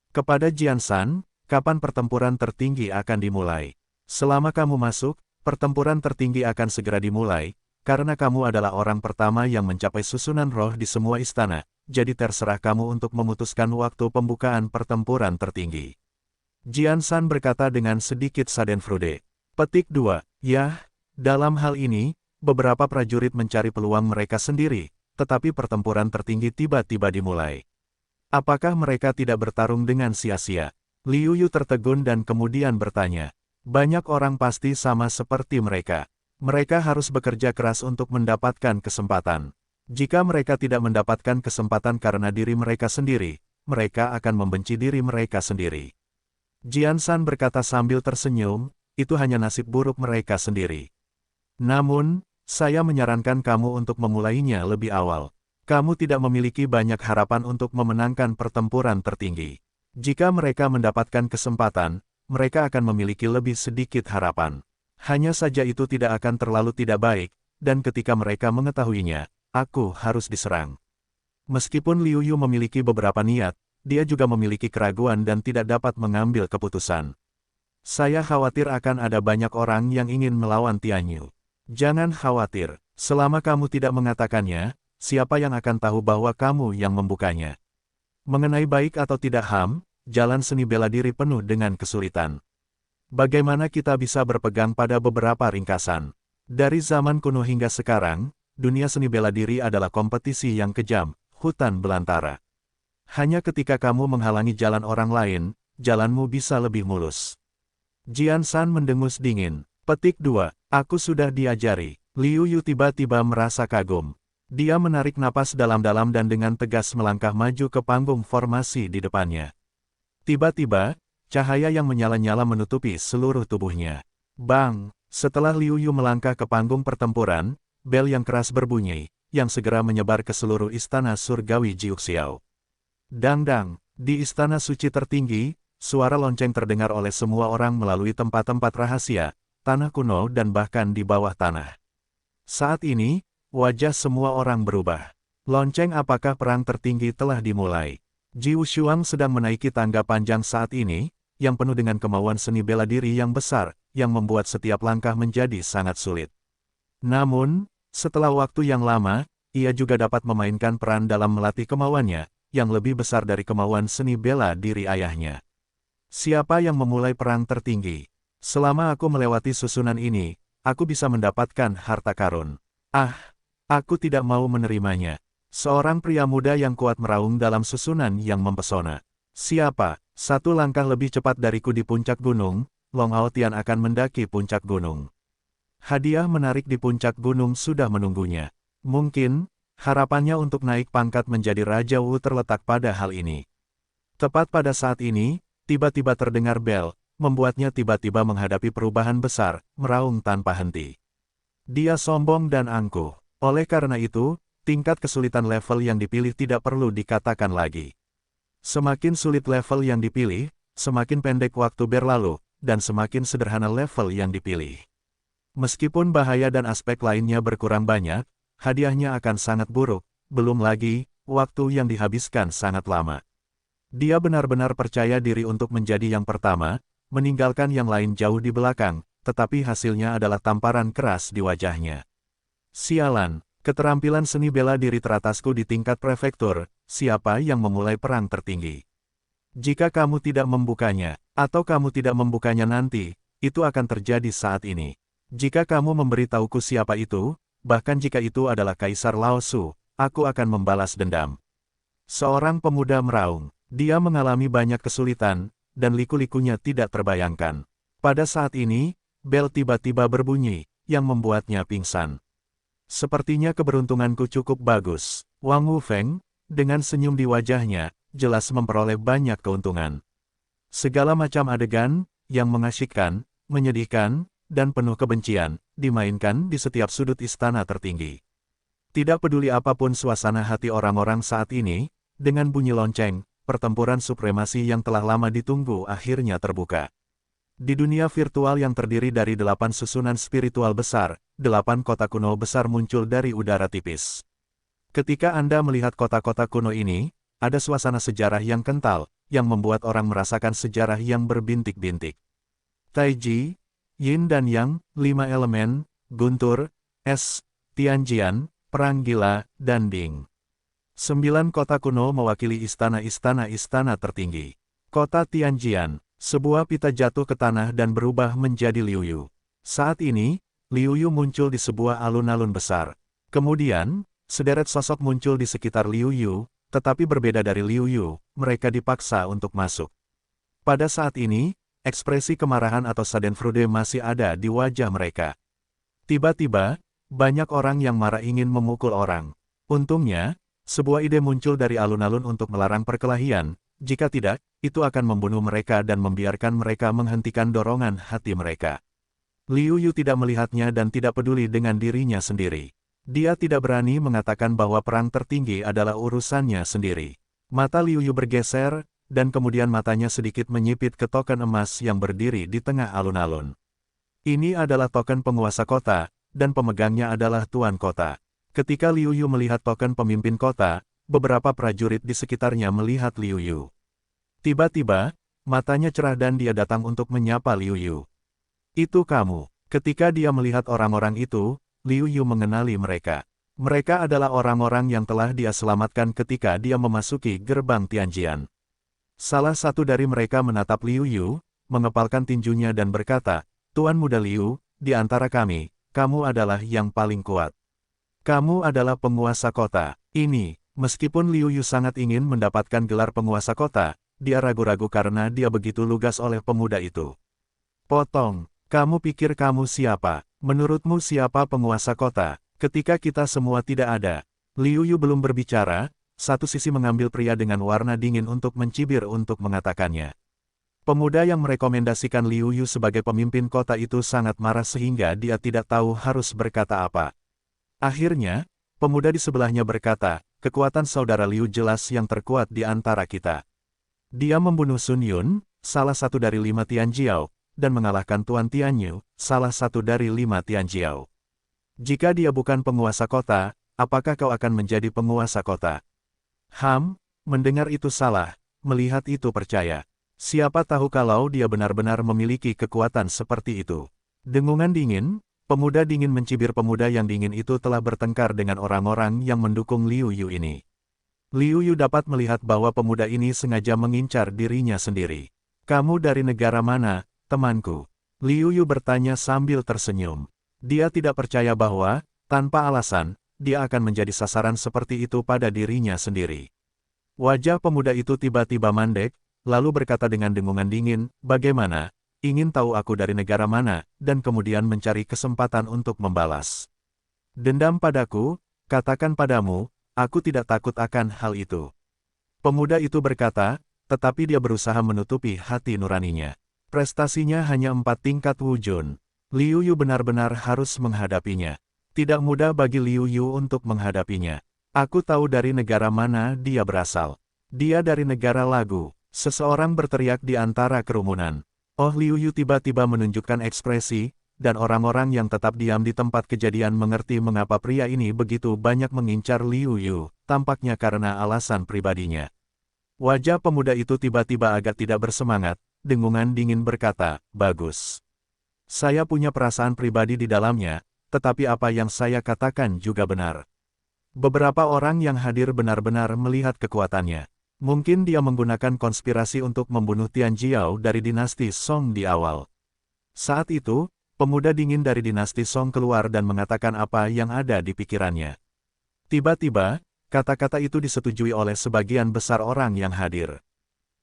kepada Jian Shan, kapan pertempuran tertinggi akan dimulai? Selama kamu masuk, pertempuran tertinggi akan segera dimulai, karena kamu adalah orang pertama yang mencapai susunan roh di semua istana, jadi terserah kamu untuk memutuskan waktu pembukaan pertempuran tertinggi. Jian Shan berkata dengan sedikit schadenfreude. Petik 2. Yah, dalam hal ini, beberapa prajurit mencari peluang mereka sendiri, tetapi pertempuran tertinggi tiba-tiba dimulai. Apakah mereka tidak bertarung dengan sia-sia? Liu Yu tertegun dan kemudian bertanya. Banyak orang pasti sama seperti mereka. Mereka harus bekerja keras untuk mendapatkan kesempatan. Jika mereka tidak mendapatkan kesempatan karena diri mereka sendiri, mereka akan membenci diri mereka sendiri. Jian Shan berkata sambil tersenyum, itu hanya nasib buruk mereka sendiri. Namun, saya menyarankan kamu untuk memulainya lebih awal. Kamu tidak memiliki banyak harapan untuk memenangkan pertempuran tertinggi. Jika mereka mendapatkan kesempatan, mereka akan memiliki lebih sedikit harapan. Hanya saja itu tidak akan terlalu tidak baik, dan ketika mereka mengetahuinya, aku harus diserang. Meskipun Liu Yu memiliki beberapa niat, dia juga memiliki keraguan dan tidak dapat mengambil keputusan. Saya khawatir akan ada banyak orang yang ingin melawan Tianyu. Jangan khawatir, selama kamu tidak mengatakannya, siapa yang akan tahu bahwa kamu yang membukanya? Mengenai baik atau tidak HAM, jalan seni bela diri penuh dengan kesulitan. Bagaimana kita bisa berpegang pada beberapa ringkasan? Dari zaman kuno hingga sekarang, dunia seni bela diri adalah kompetisi yang kejam, hutan belantara. Hanya ketika kamu menghalangi jalan orang lain, jalanmu bisa lebih mulus. Jian Shan mendengus dingin. Petik 2. Aku sudah diajari. Liu Yu tiba-tiba merasa kagum. Dia menarik napas dalam-dalam dan dengan tegas melangkah maju ke panggung formasi di depannya. Tiba-tiba, cahaya yang menyala-nyala menutupi seluruh tubuhnya. Bang! Setelah Liu Yu melangkah ke panggung pertempuran, bel yang keras berbunyi, yang segera menyebar ke seluruh istana surgawi Jiuxiao. Dang-dang, di istana suci tertinggi, suara lonceng terdengar oleh semua orang melalui tempat-tempat rahasia, tanah kuno dan bahkan di bawah tanah. Saat ini, wajah semua orang berubah. Lonceng apakah perang tertinggi telah dimulai? Jiu Shuang sedang menaiki tangga panjang saat ini, yang penuh dengan kemauan seni bela diri yang besar, yang membuat setiap langkah menjadi sangat sulit. Namun, setelah waktu yang lama, ia juga dapat memainkan peran dalam melatih kemauannya, yang lebih besar dari kemauan seni bela diri ayahnya. Siapa yang memulai perang tertinggi? Selama aku melewati susunan ini, aku bisa mendapatkan harta karun. Ah, aku tidak mau menerimanya. Seorang pria muda yang kuat meraung dalam susunan yang mempesona. Siapa? Satu langkah lebih cepat dariku di puncak gunung, Long Hao Tian akan mendaki puncak gunung. Hadiah menarik di puncak gunung sudah menunggunya. Mungkin, harapannya untuk naik pangkat menjadi Raja Wu terletak pada hal ini. Tepat pada saat ini, tiba-tiba terdengar bel, membuatnya tiba-tiba menghadapi perubahan besar, meraung tanpa henti. Dia sombong dan angkuh. Oleh karena itu, tingkat kesulitan level yang dipilih tidak perlu dikatakan lagi. Semakin sulit level yang dipilih, semakin pendek waktu berlalu, dan semakin sederhana level yang dipilih. Meskipun bahaya dan aspek lainnya berkurang banyak, hadiahnya akan sangat buruk, belum lagi, waktu yang dihabiskan sangat lama. Dia benar-benar percaya diri untuk menjadi yang pertama, meninggalkan yang lain jauh di belakang, tetapi hasilnya adalah tamparan keras di wajahnya. Sialan, keterampilan seni bela diri teratasku di tingkat prefektur, siapa yang memulai perang tertinggi? Jika kamu tidak membukanya, atau kamu tidak membukanya nanti, itu akan terjadi saat ini. Jika kamu memberitahuku siapa itu, bahkan jika itu adalah Kaisar Lao Su, aku akan membalas dendam. Seorang pemuda meraung. Dia mengalami banyak kesulitan, dan liku-likunya tidak terbayangkan. Pada saat ini, bel tiba-tiba berbunyi, yang membuatnya pingsan. Sepertinya keberuntunganku cukup bagus. Wang Wufeng, dengan senyum di wajahnya, jelas memperoleh banyak keuntungan. Segala macam adegan, yang mengasyikkan, menyedihkan, dan penuh kebencian, dimainkan di setiap sudut istana tertinggi. Tidak peduli apapun suasana hati orang-orang saat ini, dengan bunyi lonceng, pertempuran supremasi yang telah lama ditunggu akhirnya terbuka. Di dunia virtual yang terdiri dari 8 susunan spiritual besar, 8 kota kuno besar muncul dari udara tipis. Ketika Anda melihat kota-kota kuno ini, ada suasana sejarah yang kental, yang membuat orang merasakan sejarah yang berbintik-bintik. Taiji, Yin dan Yang, 5 elemen, Guntur, Es, Tianjian, Perang Gila, dan Ding. 9 kota kuno mewakili istana-istana tertinggi. Kota Tianjian, sebuah pita jatuh ke tanah dan berubah menjadi Liu Yu. Saat ini, Liu Yu muncul di sebuah alun-alun besar. Kemudian, sederet sosok muncul di sekitar Liu Yu, tetapi berbeda dari Liu Yu, mereka dipaksa untuk masuk. Pada saat ini, ekspresi kemarahan atau schadenfreude masih ada di wajah mereka. Tiba-tiba, banyak orang yang marah ingin memukul orang. Untungnya, Sebuah ide muncul dari alun-alun untuk melarang perkelahian, jika tidak, itu akan membunuh mereka dan membiarkan mereka menghentikan dorongan hati mereka. Liu Yu tidak melihatnya dan tidak peduli dengan dirinya sendiri. Dia tidak berani mengatakan bahwa perang tertinggi adalah urusannya sendiri. Mata Liu Yu bergeser, dan kemudian matanya sedikit menyipit ke token emas yang berdiri di tengah alun-alun. Ini adalah token penguasa kota, dan pemegangnya adalah tuan kota. Ketika Liu Yu melihat token pemimpin kota, beberapa prajurit di sekitarnya melihat Liu Yu. Tiba-tiba, matanya cerah dan dia datang untuk menyapa Liu Yu. Itu kamu. Ketika dia melihat orang-orang itu, Liu Yu mengenali mereka. Mereka adalah orang-orang yang telah dia selamatkan ketika dia memasuki gerbang Tianjian. Salah satu dari mereka menatap Liu Yu, mengepalkan tinjunya dan berkata, "Tuan Muda Liu, di antara kami, kamu adalah yang paling kuat. Kamu adalah penguasa kota." Ini, meskipun Liu Yu sangat ingin mendapatkan gelar penguasa kota, dia ragu-ragu karena dia begitu lugas oleh pemuda itu. "Potong, kamu pikir kamu siapa? Menurutmu siapa penguasa kota? Ketika kita semua tidak ada." Liu Yu belum berbicara, satu sisi mengambil pria dengan warna dingin untuk mencibir untuk mengatakannya. Pemuda yang merekomendasikan Liu Yu sebagai pemimpin kota itu sangat marah sehingga dia tidak tahu harus berkata apa. Akhirnya, pemuda di sebelahnya berkata, "Kekuatan saudara Liu jelas yang terkuat di antara kita. Dia membunuh Sun Yun, salah satu dari 5 Tianjiao, dan mengalahkan Tuan Tianyu, salah satu dari 5 Tianjiao. Jika dia bukan penguasa kota, apakah kau akan menjadi penguasa kota?" Mendengar itu salah, melihat itu percaya. Siapa tahu kalau dia benar-benar memiliki kekuatan seperti itu. Dengungan dingin, pemuda dingin mencibir pemuda yang dingin itu telah bertengkar dengan orang-orang yang mendukung Liu Yu ini. Liu Yu dapat melihat bahwa pemuda ini sengaja mengincar dirinya sendiri. "Kamu dari negara mana, temanku?" Liu Yu bertanya sambil tersenyum. Dia tidak percaya bahwa, tanpa alasan, dia akan menjadi sasaran seperti itu pada dirinya sendiri. Wajah pemuda itu tiba-tiba mandek, lalu berkata dengan dengungan dingin, "Bagaimana? Ingin tahu aku dari negara mana?" dan kemudian mencari kesempatan untuk membalas. "Dendam padaku, katakan padamu, aku tidak takut akan hal itu." Pemuda itu berkata, tetapi dia berusaha menutupi hati nuraninya. Prestasinya hanya 4 tingkat wujun. Liu Yu benar-benar harus menghadapinya. Tidak mudah bagi Liu Yu untuk menghadapinya. "Aku tahu dari negara mana dia berasal. Dia dari negara lagu." Seseorang berteriak di antara kerumunan. Oh, Liu Yu tiba-tiba menunjukkan ekspresi, dan orang-orang yang tetap diam di tempat kejadian mengerti mengapa pria ini begitu banyak mengincar Liu Yu, tampaknya karena alasan pribadinya. Wajah pemuda itu tiba-tiba agak tidak bersemangat, dengungan dingin berkata, "Bagus. Saya punya perasaan pribadi di dalamnya, tetapi apa yang saya katakan juga benar." Beberapa orang yang hadir benar-benar melihat kekuatannya. Mungkin dia menggunakan konspirasi untuk membunuh Tianjiao dari dinasti Song di awal. Saat itu, pemuda dingin dari dinasti Song keluar dan mengatakan apa yang ada di pikirannya. Tiba-tiba, kata-kata itu disetujui oleh sebagian besar orang yang hadir.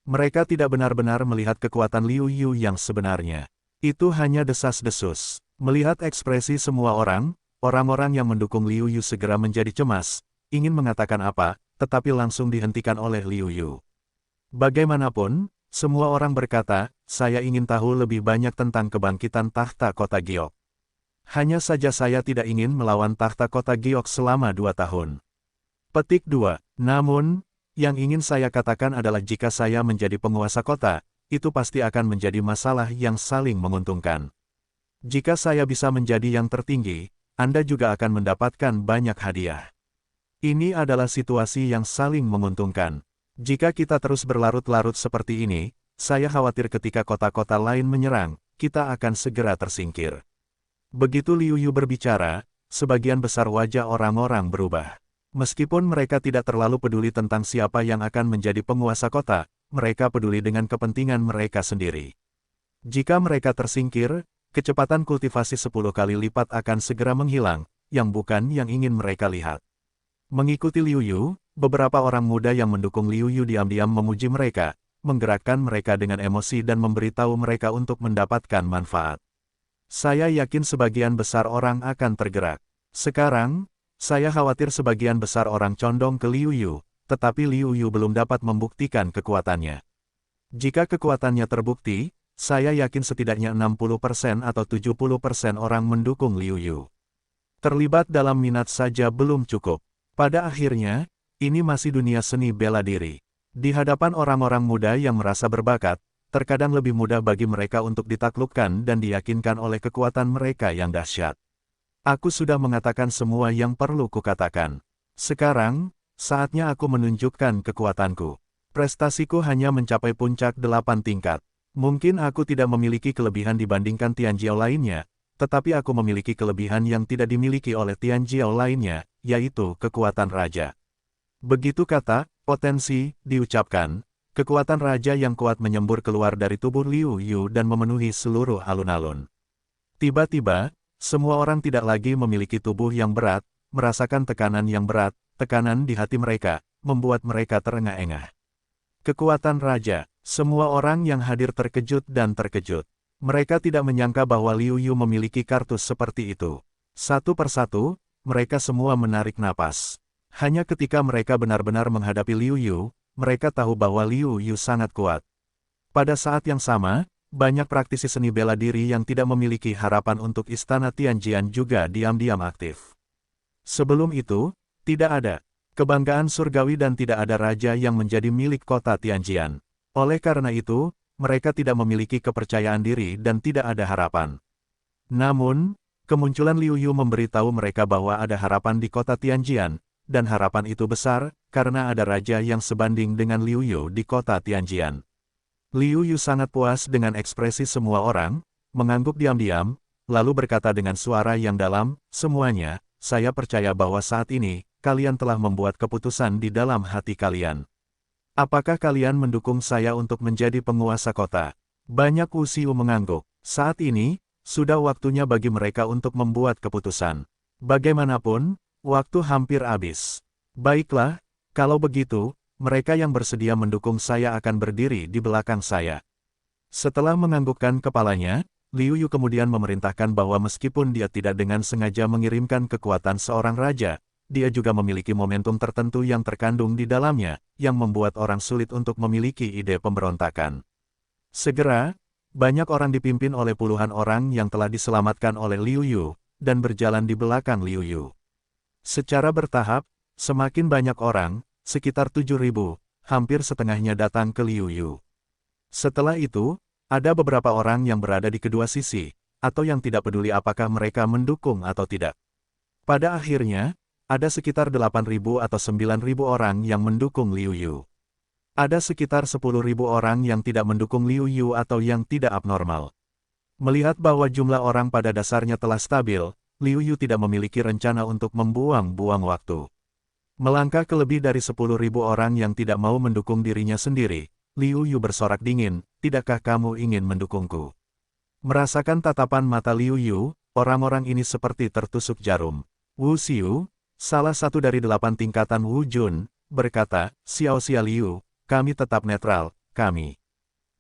Mereka tidak benar-benar melihat kekuatan Liu Yu yang sebenarnya. Itu hanya desas-desus. Melihat ekspresi semua orang, orang-orang yang mendukung Liu Yu segera menjadi cemas, ingin mengatakan apa, tetapi langsung dihentikan oleh Liu Yu. Bagaimanapun, semua orang berkata, "Saya ingin tahu lebih banyak tentang kebangkitan tahta kota Giok. Hanya saja saya tidak ingin melawan tahta kota Giok selama 2 tahun. Petik 2. Namun, yang ingin saya katakan adalah jika saya menjadi penguasa kota, itu pasti akan menjadi masalah yang saling menguntungkan. Jika saya bisa menjadi yang tertinggi, Anda juga akan mendapatkan banyak hadiah. Ini adalah situasi yang saling menguntungkan. Jika kita terus berlarut-larut seperti ini, saya khawatir ketika kota-kota lain menyerang, kita akan segera tersingkir." Begitu Liu Yu berbicara, sebagian besar wajah orang-orang berubah. Meskipun mereka tidak terlalu peduli tentang siapa yang akan menjadi penguasa kota, mereka peduli dengan kepentingan mereka sendiri. Jika mereka tersingkir, kecepatan kultivasi 10 kali lipat akan segera menghilang, yang bukan yang ingin mereka lihat. Mengikuti Liu Yu, beberapa orang muda yang mendukung Liu Yu diam-diam memuji mereka, menggerakkan mereka dengan emosi dan memberitahu mereka untuk mendapatkan manfaat. Saya yakin sebagian besar orang akan tergerak. Sekarang, Saya khawatir sebagian besar orang condong ke Liu Yu, tetapi Liu Yu belum dapat membuktikan kekuatannya. Jika kekuatannya terbukti, saya yakin setidaknya 60% atau 70% orang mendukung Liu Yu. Terlibat dalam minat saja belum cukup. Pada akhirnya, ini masih dunia seni bela diri. Di hadapan orang-orang muda yang merasa berbakat, terkadang lebih mudah bagi mereka untuk ditaklukkan dan diyakinkan oleh kekuatan mereka yang dahsyat. Aku sudah mengatakan semua yang perlu kukatakan. Sekarang, saatnya aku menunjukkan kekuatanku. Prestasiku hanya mencapai puncak 8 tingkat. Mungkin aku tidak memiliki kelebihan dibandingkan Tianjiao lainnya, tetapi aku memiliki kelebihan yang tidak dimiliki oleh Tianjiao lainnya, yaitu kekuatan raja. Begitu kata, potensi, diucapkan, kekuatan raja yang kuat menyembur keluar dari tubuh Liu Yu dan memenuhi seluruh alun-alun. Tiba-tiba, semua orang tidak lagi memiliki tubuh yang berat, merasakan tekanan yang berat, tekanan di hati mereka, membuat mereka terengah-engah. Kekuatan raja, semua orang yang hadir terkejut dan terkejut. Mereka tidak menyangka bahwa Liu Yu memiliki kartu seperti itu. Satu persatu, mereka semua menarik napas. Hanya ketika mereka benar-benar menghadapi Liu Yu, mereka tahu bahwa Liu Yu sangat kuat. Pada saat yang sama, banyak praktisi seni bela diri yang tidak memiliki harapan untuk istana Tianjian juga diam-diam aktif. Sebelum itu, tidak ada kebanggaan surgawi dan tidak ada raja yang menjadi milik kota Tianjian. Oleh karena itu, mereka tidak memiliki kepercayaan diri dan tidak ada harapan. Namun, kemunculan Liu Yu memberitahu mereka bahwa ada harapan di kota Tianjian, dan harapan itu besar, karena ada raja yang sebanding dengan Liu Yu di kota Tianjian. Liu Yu sangat puas dengan ekspresi semua orang, mengangguk diam-diam, lalu berkata dengan suara yang dalam, "Semuanya, saya percaya bahwa saat ini, kalian telah membuat keputusan di dalam hati kalian. Apakah kalian mendukung saya untuk menjadi penguasa kota?" Banyak Wuxiu mengangguk. Saat ini, sudah waktunya bagi mereka untuk membuat keputusan. Bagaimanapun, waktu hampir habis. Baiklah, kalau begitu, mereka yang bersedia mendukung saya akan berdiri di belakang saya. Setelah menganggukkan kepalanya, Liu Yu kemudian memerintahkan bahwa meskipun dia tidak dengan sengaja mengirimkan kekuatan seorang raja, dia juga memiliki momentum tertentu yang terkandung di dalamnya, yang membuat orang sulit untuk memiliki ide pemberontakan. Segera, banyak orang dipimpin oleh puluhan orang yang telah diselamatkan oleh Liu Yu, dan berjalan di belakang Liu Yu. Secara bertahap, semakin banyak orang, sekitar 7.000, hampir setengahnya datang ke Liu Yu. Setelah itu, ada beberapa orang yang berada di kedua sisi, atau yang tidak peduli apakah mereka mendukung atau tidak. Pada akhirnya, ada sekitar 8.000 atau 9.000 orang yang mendukung Liu Yu. Ada sekitar 10.000 orang yang tidak mendukung Liu Yu atau yang tidak abnormal. Melihat bahwa jumlah orang pada dasarnya telah stabil, Liu Yu tidak memiliki rencana untuk membuang-buang waktu. Melangkah ke lebih dari 10.000 orang yang tidak mau mendukung dirinya sendiri, Liu Yu bersorak dingin, "Tidakkah kamu ingin mendukungku?" Merasakan tatapan mata Liu Yu, orang-orang ini seperti tertusuk jarum. Wu Xiu, salah satu dari 8 tingkatan Wu Jun, berkata, "Xiao Xia Liu, kami tetap netral, kami."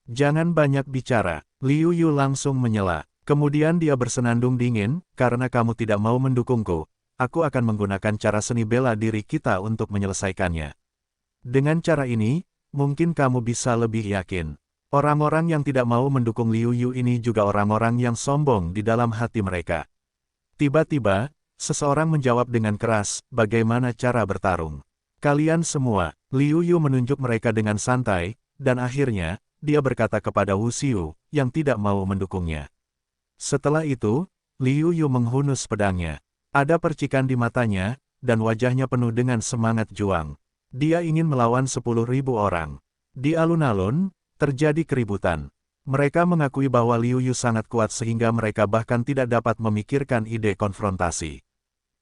"Jangan banyak bicara." Liu Yu langsung menyela. Kemudian dia bersenandung dingin, "Karena kamu tidak mau mendukungku, aku akan menggunakan cara seni bela diri kita untuk menyelesaikannya. Dengan cara ini, mungkin kamu bisa lebih yakin." Orang-orang yang tidak mau mendukung Liu Yu ini juga orang-orang yang sombong di dalam hati mereka. Tiba-tiba, seseorang menjawab dengan keras, "Bagaimana cara bertarung?" "Kalian semua." Liu Yu menunjuk mereka dengan santai, dan akhirnya, dia berkata kepada Wu Xiu, yang tidak mau mendukungnya. Setelah itu, Liu Yu menghunus pedangnya. Ada percikan di matanya, dan wajahnya penuh dengan semangat juang. Dia ingin melawan 10.000 orang. Di alun-alun, terjadi keributan. Mereka mengakui bahwa Liu Yu sangat kuat sehingga mereka bahkan tidak dapat memikirkan ide konfrontasi.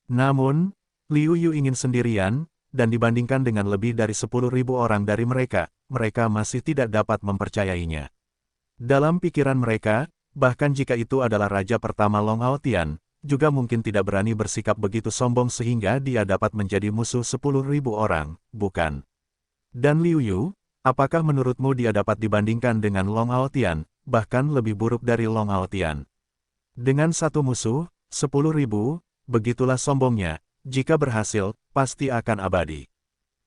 Namun, Liu Yu ingin sendirian, dan dibandingkan dengan lebih dari 10.000 orang dari mereka, mereka masih tidak dapat mempercayainya. Dalam pikiran mereka, bahkan jika itu adalah raja pertama Long Aotian, juga mungkin tidak berani bersikap begitu sombong sehingga dia dapat menjadi musuh 10.000 orang, bukan? Dan Liu Yu, apakah menurutmu dia dapat dibandingkan dengan Long Aotian, bahkan lebih buruk dari Long Aotian? Dengan satu musuh, 10.000, begitulah sombongnya, jika berhasil, pasti akan abadi.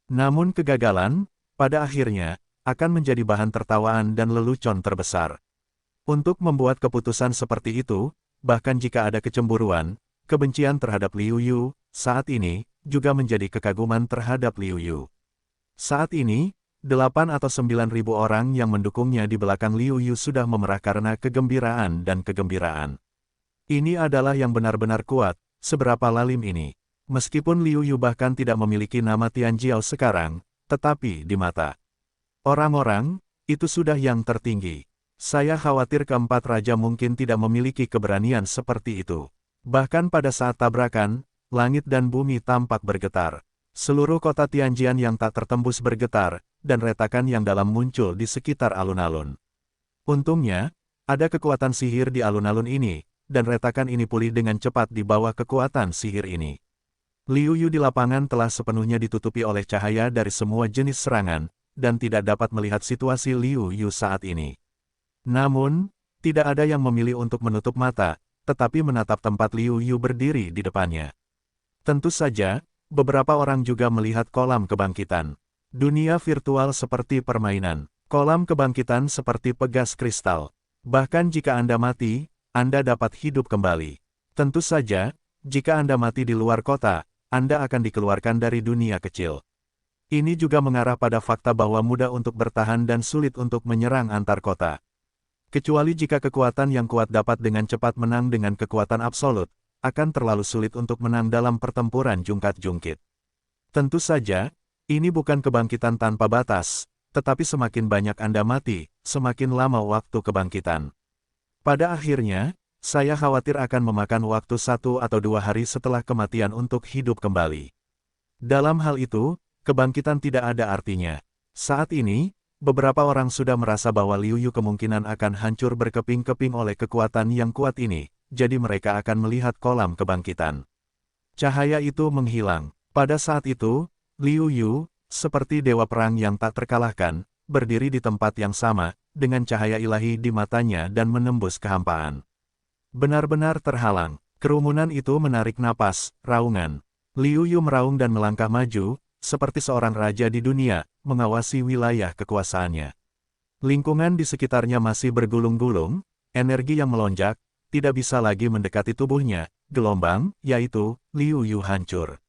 Namun kegagalan, pada akhirnya, akan menjadi bahan tertawaan dan lelucon terbesar. Untuk membuat keputusan seperti itu, bahkan jika ada kecemburuan, kebencian terhadap Liu Yu, saat ini, juga menjadi kekaguman terhadap Liu Yu. Saat ini, 8 atau 9 ribu orang yang mendukungnya di belakang Liu Yu sudah memerah karena kegembiraan dan kegembiraan. Ini adalah yang benar-benar kuat, seberapa lalim ini. Meskipun Liu Yu bahkan tidak memiliki nama Tianjiao sekarang, tetapi di mata orang-orang, itu sudah yang tertinggi. Saya khawatir keempat raja mungkin tidak memiliki keberanian seperti itu. Bahkan pada saat tabrakan, langit dan bumi tampak bergetar. Seluruh kota Tianjian yang tak tertembus bergetar, dan retakan yang dalam muncul di sekitar alun-alun. Untungnya, ada kekuatan sihir di alun-alun ini, dan retakan ini pulih dengan cepat di bawah kekuatan sihir ini. Liu Yu di lapangan telah sepenuhnya ditutupi oleh cahaya dari semua jenis serangan, dan tidak dapat melihat situasi Liu Yu saat ini. Namun, tidak ada yang memilih untuk menutup mata, tetapi menatap tempat Liu Yu berdiri di depannya. Tentu saja, beberapa orang juga melihat kolam kebangkitan. Dunia virtual seperti permainan. Kolam kebangkitan seperti pegas kristal. Bahkan jika Anda mati, Anda dapat hidup kembali. Tentu saja, jika Anda mati di luar kota, Anda akan dikeluarkan dari dunia kecil. Ini juga mengarah pada fakta bahwa mudah untuk bertahan dan sulit untuk menyerang antar kota. Kecuali jika kekuatan yang kuat dapat dengan cepat menang dengan kekuatan absolut, akan terlalu sulit untuk menang dalam pertempuran jungkat-jungkit. Tentu saja, ini bukan kebangkitan tanpa batas, tetapi semakin banyak Anda mati, semakin lama waktu kebangkitan. Pada akhirnya, saya khawatir akan memakan waktu 1 atau 2 hari setelah kematian untuk hidup kembali. Dalam hal itu, kebangkitan tidak ada artinya. Saat ini, beberapa orang sudah merasa bahwa Liu Yu kemungkinan akan hancur berkeping-keping oleh kekuatan yang kuat ini, jadi mereka akan melihat kolam kebangkitan. Cahaya itu menghilang. Pada saat itu, Liu Yu, seperti dewa perang yang tak terkalahkan, berdiri di tempat yang sama, dengan cahaya ilahi di matanya dan menembus kehampaan. Benar-benar terhalang. Kerumunan itu menarik napas, raungan. Liu Yu meraung dan melangkah maju, seperti seorang raja di dunia, mengawasi wilayah kekuasaannya. Lingkungan di sekitarnya masih bergulung-gulung, energi yang melonjak, tidak bisa lagi mendekati tubuhnya, gelombang, yaitu, Liu Yu hancur.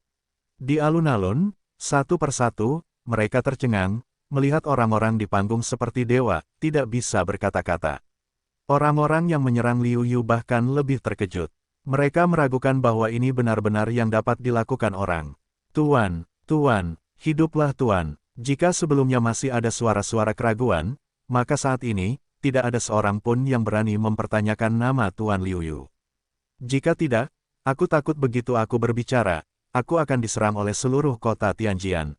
Di alun-alun, satu persatu, mereka tercengang, melihat orang-orang di panggung seperti dewa, tidak bisa berkata-kata. Orang-orang yang menyerang Liu Yu bahkan lebih terkejut. Mereka meragukan bahwa ini benar-benar yang dapat dilakukan orang. Tuan, Tuan, hiduplah Tuan. Jika sebelumnya masih ada suara-suara keraguan, maka saat ini, tidak ada seorang pun yang berani mempertanyakan nama Tuan Liu Yu. Jika tidak, aku takut begitu aku berbicara, aku akan diserang oleh seluruh kota Tianjian.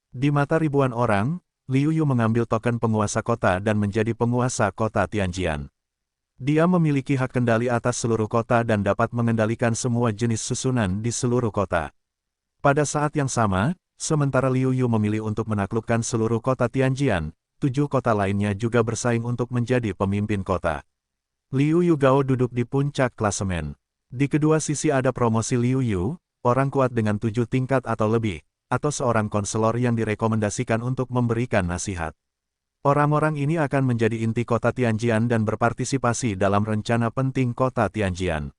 Di mata ribuan orang, Liu Yu mengambil token penguasa kota dan menjadi penguasa kota Tianjian. Dia memiliki hak kendali atas seluruh kota dan dapat mengendalikan semua jenis susunan di seluruh kota. Pada saat yang sama, sementara Liu Yu memilih untuk menaklukkan seluruh kota Tianjian, 7 kota lainnya juga bersaing untuk menjadi pemimpin kota. Liu Yu Gao duduk di puncak klasemen. Di kedua sisi ada promosi Liu Yu, orang kuat dengan 7 tingkat atau lebih, atau seorang konselor yang direkomendasikan untuk memberikan nasihat. Orang-orang ini akan menjadi inti kota Tianjian dan berpartisipasi dalam rencana penting kota Tianjian.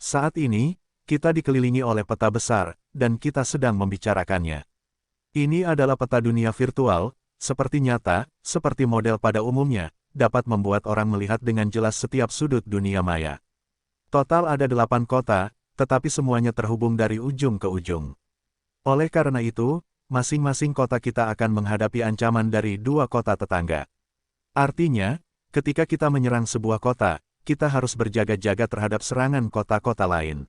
Saat ini, kita dikelilingi oleh peta besar, dan kita sedang membicarakannya. Ini adalah peta dunia virtual, seperti nyata, seperti model pada umumnya, dapat membuat orang melihat dengan jelas setiap sudut dunia maya. Total ada 8 kota, tetapi semuanya terhubung dari ujung ke ujung. Oleh karena itu, masing-masing kota kita akan menghadapi ancaman dari 2 kota tetangga. Artinya, ketika kita menyerang sebuah kota, kita harus berjaga-jaga terhadap serangan kota-kota lain.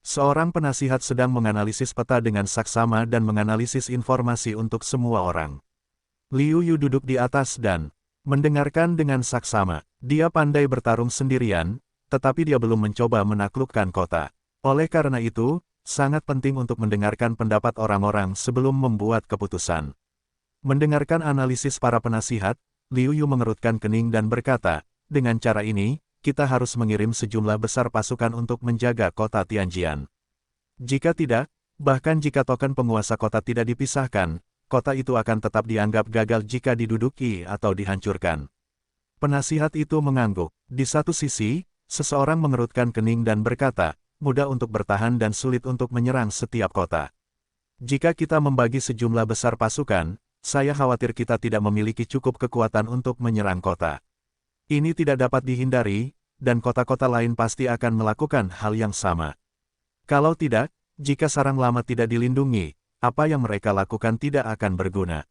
Seorang penasihat sedang menganalisis peta dengan saksama dan menganalisis informasi untuk semua orang. Liu Yu duduk di atas dan mendengarkan dengan saksama. Dia pandai bertarung sendirian, tetapi dia belum mencoba menaklukkan kota. Oleh karena itu, sangat penting untuk mendengarkan pendapat orang-orang sebelum membuat keputusan. Mendengarkan analisis para penasihat, Liu Yu mengerutkan kening dan berkata, dengan cara ini, kita harus mengirim sejumlah besar pasukan untuk menjaga kota Tianjian. Jika tidak, Bahkan jika token penguasa kota tidak dipisahkan, kota itu akan tetap dianggap gagal jika diduduki atau dihancurkan. Penasihat itu mengangguk. Di satu sisi, seseorang mengerutkan kening dan berkata, mudah untuk bertahan dan sulit untuk menyerang setiap kota. Jika kita membagi sejumlah besar pasukan, saya khawatir kita tidak memiliki cukup kekuatan untuk menyerang kota. Ini tidak dapat dihindari, dan kota-kota lain pasti akan melakukan hal yang sama. Kalau tidak, jika sarang lama tidak dilindungi, apa yang mereka lakukan tidak akan berguna.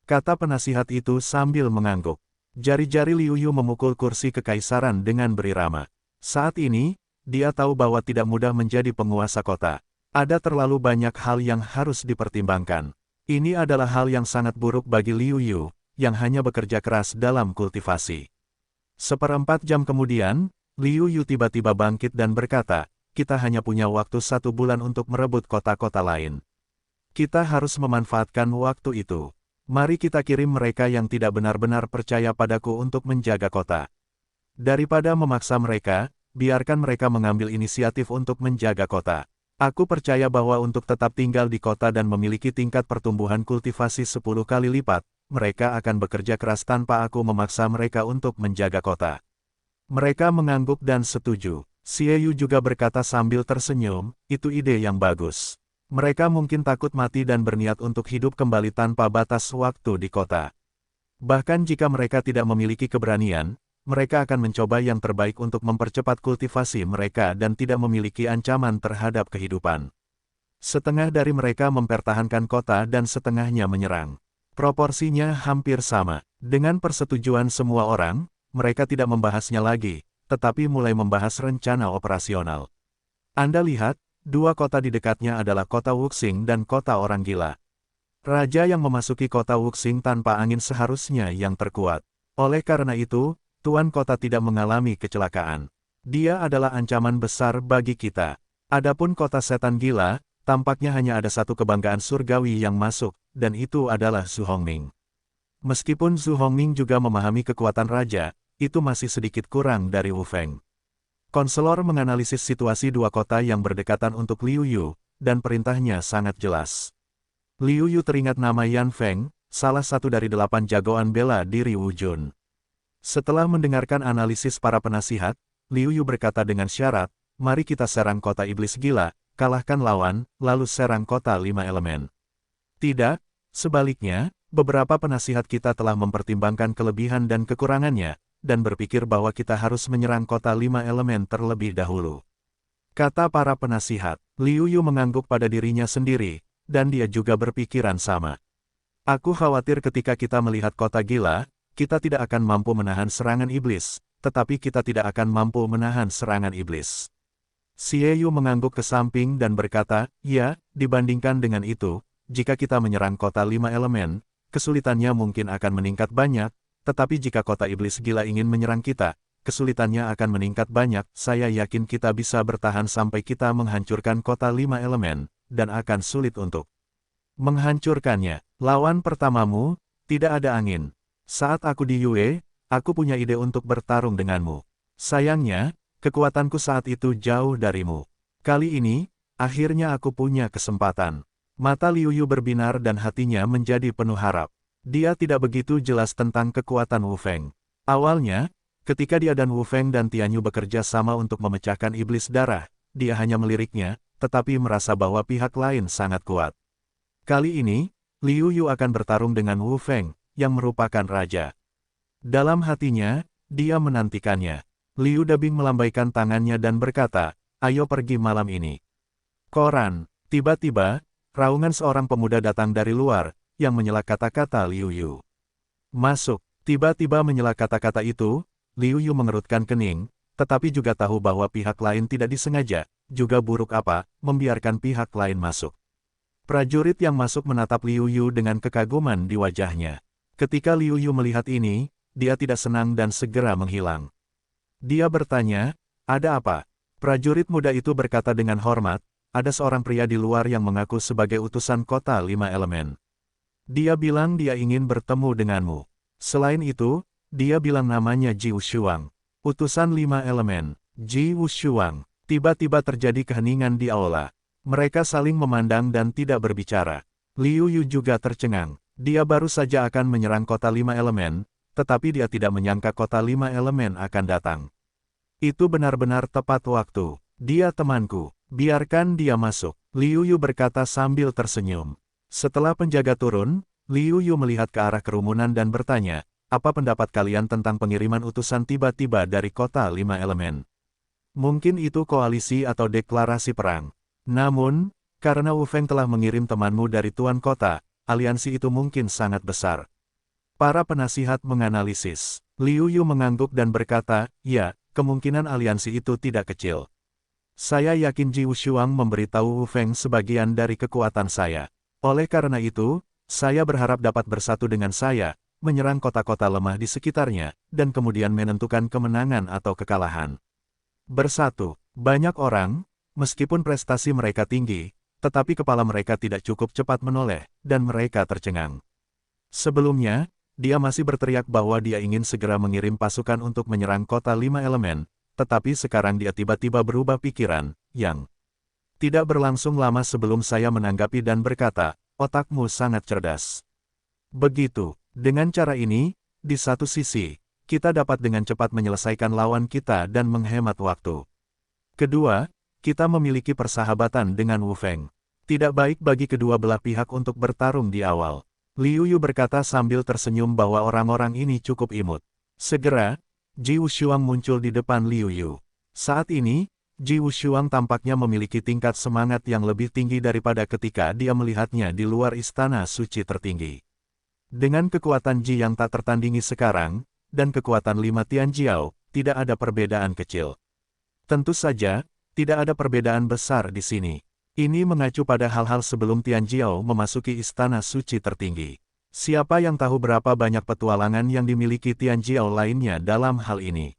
Kata penasihat itu sambil mengangguk. Jari-jari Liu Yu memukul kursi kekaisaran dengan berirama. Saat ini, dia tahu bahwa tidak mudah menjadi penguasa kota. Ada terlalu banyak hal yang harus dipertimbangkan. Ini adalah hal yang sangat buruk bagi Liu Yu, yang hanya bekerja keras dalam kultivasi. 1/4 jam kemudian, Liu Yu tiba-tiba bangkit dan berkata, kita hanya punya waktu 1 bulan untuk merebut kota-kota lain. Kita harus memanfaatkan waktu itu. Mari kita kirim mereka yang tidak benar-benar percaya padaku untuk menjaga kota. Daripada memaksa mereka, biarkan mereka mengambil inisiatif untuk menjaga kota. Aku percaya bahwa untuk tetap tinggal di kota dan memiliki tingkat pertumbuhan kultivasi 10 kali lipat, mereka akan bekerja keras tanpa aku memaksa mereka untuk menjaga kota. Mereka mengangguk dan setuju. Xie Yu juga berkata sambil tersenyum, itu ide yang bagus. Mereka mungkin takut mati dan berniat untuk hidup kembali tanpa batas waktu di kota. Bahkan jika mereka tidak memiliki keberanian, mereka akan mencoba yang terbaik untuk mempercepat kultivasi mereka dan tidak memiliki ancaman terhadap kehidupan. Setengah dari mereka mempertahankan kota dan setengahnya menyerang. Proporsinya hampir sama. Dengan persetujuan semua orang, mereka tidak membahasnya lagi, tetapi mulai membahas rencana operasional. Anda lihat, 2 kota di dekatnya adalah kota Wuxing dan kota orang gila. Raja yang memasuki kota Wuxing tanpa angin seharusnya yang terkuat. Oleh karena itu, Tuan kota tidak mengalami kecelakaan. Dia adalah ancaman besar bagi kita. Adapun kota setan gila, tampaknya hanya ada satu kebanggaan surgawi yang masuk, dan itu adalah Zhu Hongming. Meskipun Zhu Hongming juga memahami kekuatan raja, itu masih sedikit kurang dari Wu Feng. Konselor menganalisis situasi 2 kota yang berdekatan untuk Liu Yu, dan perintahnya sangat jelas. Liu Yu teringat nama Yan Feng, salah satu dari 8 jagoan bela diri Wu Jun. Setelah mendengarkan analisis para penasihat, Liu Yu berkata dengan syarat, mari kita serang kota iblis gila, kalahkan lawan, lalu serang kota 5 elemen. Tidak, sebaliknya, beberapa penasihat kita telah mempertimbangkan kelebihan dan kekurangannya, dan berpikir bahwa kita harus menyerang kota 5 elemen terlebih dahulu. Kata para penasihat, Liu Yu mengangguk pada dirinya sendiri, dan dia juga berpikiran sama. Aku khawatir ketika kita melihat kota gila, kita tidak akan mampu menahan serangan iblis, tetapi kita tidak akan mampu menahan serangan iblis. Xie Yu mengangguk ke samping dan berkata, ya, dibandingkan dengan itu, jika kita menyerang kota 5 elemen, kesulitannya mungkin akan meningkat banyak, tetapi jika kota iblis gila ingin menyerang kita, kesulitannya akan meningkat banyak. Saya yakin kita bisa bertahan sampai kita menghancurkan kota 5 elemen, dan akan sulit untuk menghancurkannya. Lawan pertamamu, tidak ada angin. Saat aku di Yue, aku punya ide untuk bertarung denganmu. Sayangnya, kekuatanku saat itu jauh darimu. Kali ini, akhirnya aku punya kesempatan. Mata Liu Yu berbinar dan hatinya menjadi penuh harap. Dia tidak begitu jelas tentang kekuatan Wu Feng. Awalnya, ketika dia dan Wu Feng dan Tianyu bekerja sama untuk memecahkan iblis darah, dia hanya meliriknya, tetapi merasa bahwa pihak lain sangat kuat. Kali ini, Liu Yu akan bertarung dengan Wu Feng, yang merupakan raja. Dalam hatinya, dia menantikannya. Liu Dabing melambaikan tangannya dan berkata, ayo pergi malam ini. Koran, tiba-tiba, raungan seorang pemuda datang dari luar, yang menyela kata-kata Liu Yu. Masuk, tiba-tiba menyela kata-kata itu, Liu Yu mengerutkan kening, tetapi juga tahu bahwa pihak lain tidak disengaja, juga buruk apa, membiarkan pihak lain masuk. Prajurit yang masuk menatap Liu Yu dengan kekaguman di wajahnya. Ketika Liu Yu melihat ini, dia tidak senang dan segera menghilang. Dia bertanya, ada apa? Prajurit muda itu berkata dengan hormat, ada seorang pria di luar yang mengaku sebagai utusan kota 5 elemen. Dia bilang dia ingin bertemu denganmu. Selain itu, dia bilang namanya Ji Wushuang. Utusan 5 elemen, Ji Wushuang. Tiba-tiba terjadi keheningan di aula. Mereka saling memandang dan tidak berbicara. Liu Yu juga tercengang. Dia baru saja akan menyerang kota 5 elemen, tetapi dia tidak menyangka kota 5 elemen akan datang. Itu benar-benar tepat waktu. Dia temanku. Biarkan dia masuk. Liu Yu berkata sambil tersenyum. Setelah penjaga turun, Liu Yu melihat ke arah kerumunan dan bertanya, apa pendapat kalian tentang pengiriman utusan tiba-tiba dari kota 5 elemen? Mungkin itu koalisi atau deklarasi perang. Namun, karena Wu Feng telah mengirim temanmu dari tuan kota, aliansi itu mungkin sangat besar. Para penasihat menganalisis. Liu Yu mengangguk dan berkata, ya, kemungkinan aliansi itu tidak kecil. Saya yakin Ji Wushuang memberitahu Wu Feng sebagian dari kekuatan saya. Oleh karena itu, saya berharap dapat bersatu dengan saya, menyerang kota-kota lemah di sekitarnya, dan kemudian menentukan kemenangan atau kekalahan. Bersatu, banyak orang, meskipun prestasi mereka tinggi, tetapi kepala mereka tidak cukup cepat menoleh, dan mereka tercengang. Sebelumnya, dia masih berteriak bahwa dia ingin segera mengirim pasukan untuk menyerang kota 5 elemen, tetapi sekarang dia tiba-tiba berubah pikiran, yang tidak berlangsung lama sebelum saya menanggapi dan berkata, otakmu sangat cerdas. Begitu, dengan cara ini, di satu sisi, kita dapat dengan cepat menyelesaikan lawan kita dan menghemat waktu. Kedua, kita memiliki persahabatan dengan Wu Feng. Tidak baik bagi kedua belah pihak untuk bertarung di awal. Liu Yu berkata sambil tersenyum bahwa orang-orang ini cukup imut. Segera, Ji Wushuang muncul di depan Liu Yu. Saat ini, Ji Wushuang tampaknya memiliki tingkat semangat yang lebih tinggi daripada ketika dia melihatnya di luar istana suci tertinggi. Dengan kekuatan Ji yang tak tertandingi sekarang, dan kekuatan 5 Tianjiao, tidak ada perbedaan kecil. Tentu saja, tidak ada perbedaan besar di sini. Ini mengacu pada hal-hal sebelum Tianjiao memasuki istana suci tertinggi. Siapa yang tahu berapa banyak petualangan yang dimiliki Tianjiao lainnya dalam hal ini?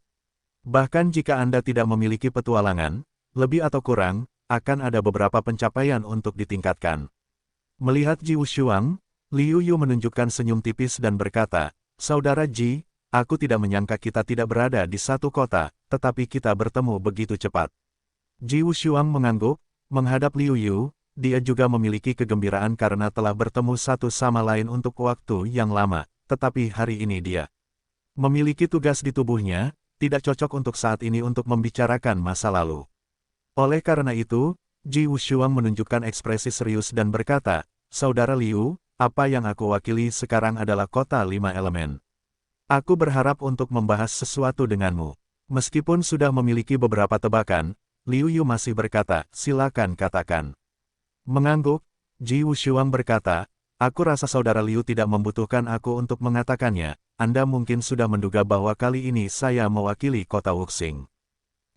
Bahkan jika Anda tidak memiliki petualangan, lebih atau kurang, akan ada beberapa pencapaian untuk ditingkatkan. Melihat Ji Wushuang, Liu Yu menunjukkan senyum tipis dan berkata, Saudara Ji, aku tidak menyangka kita tidak berada di satu kota, tetapi kita bertemu begitu cepat. Ji Wushuang mengangguk, menghadap Liu Yu, dia juga memiliki kegembiraan karena telah bertemu satu sama lain untuk waktu yang lama, tetapi hari ini dia memiliki tugas di tubuhnya, tidak cocok untuk saat ini untuk membicarakan masa lalu. Oleh karena itu, Ji Wushuang menunjukkan ekspresi serius dan berkata, Saudara Liu, apa yang aku wakili sekarang adalah kota 5 elemen. Aku berharap untuk membahas sesuatu denganmu. Meskipun sudah memiliki beberapa tebakan, Liu Yu masih berkata, silakan katakan. Mengangguk, Ji Wushuang berkata, aku rasa saudara Liu tidak membutuhkan aku untuk mengatakannya, Anda mungkin sudah menduga bahwa kali ini saya mewakili kota Wuxing.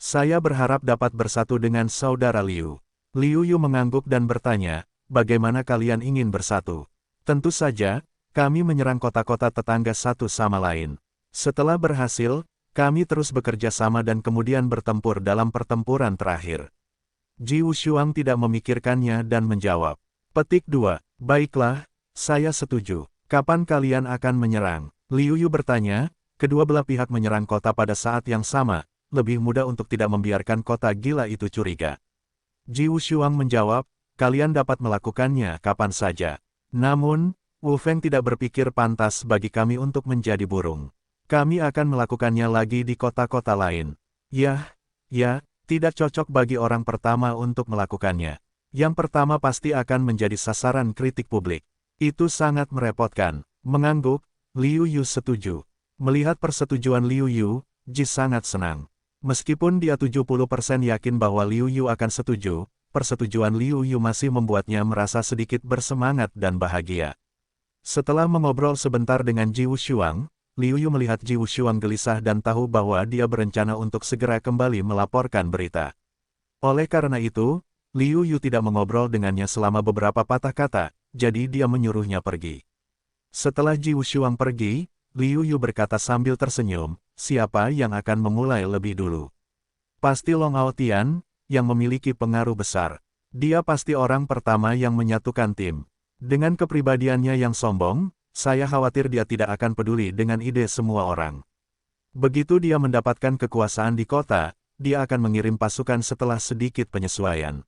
Saya berharap dapat bersatu dengan saudara Liu. Liu Yu mengangguk dan bertanya, bagaimana kalian ingin bersatu? Tentu saja, kami menyerang kota-kota tetangga satu sama lain. Setelah berhasil, kami terus bekerja sama dan kemudian bertempur dalam pertempuran terakhir. Ji Wushuang tidak memikirkannya dan menjawab. Petik 2. Baiklah, saya setuju. Kapan kalian akan menyerang? Liu Yu bertanya, kedua belah pihak menyerang kota pada saat yang sama, lebih mudah untuk tidak membiarkan kota gila itu curiga. Ji Wushuang menjawab, kalian dapat melakukannya kapan saja. Namun, Wu Feng tidak berpikir pantas bagi kami untuk menjadi burung. Kami akan melakukannya lagi di kota-kota lain. Ya, tidak cocok bagi orang pertama untuk melakukannya. Yang pertama pasti akan menjadi sasaran kritik publik. Itu sangat merepotkan. Mengangguk, Liu Yu setuju. Melihat persetujuan Liu Yu, Ji sangat senang. Meskipun dia 70% yakin bahwa Liu Yu akan setuju, persetujuan Liu Yu masih membuatnya merasa sedikit bersemangat dan bahagia. Setelah mengobrol sebentar dengan Ji Wushuang, Liu Yu melihat Ji Wushuang gelisah dan tahu bahwa dia berencana untuk segera kembali melaporkan berita. Oleh karena itu, Liu Yu tidak mengobrol dengannya selama beberapa patah kata, jadi dia menyuruhnya pergi. Setelah Ji Wushuang pergi, Liu Yu berkata sambil tersenyum, siapa yang akan memulai lebih dulu? Pasti Long Aotian, yang memiliki pengaruh besar. Dia pasti orang pertama yang menyatukan tim. Dengan kepribadiannya yang sombong, saya khawatir dia tidak akan peduli dengan ide semua orang. Begitu dia mendapatkan kekuasaan di kota, dia akan mengirim pasukan setelah sedikit penyesuaian.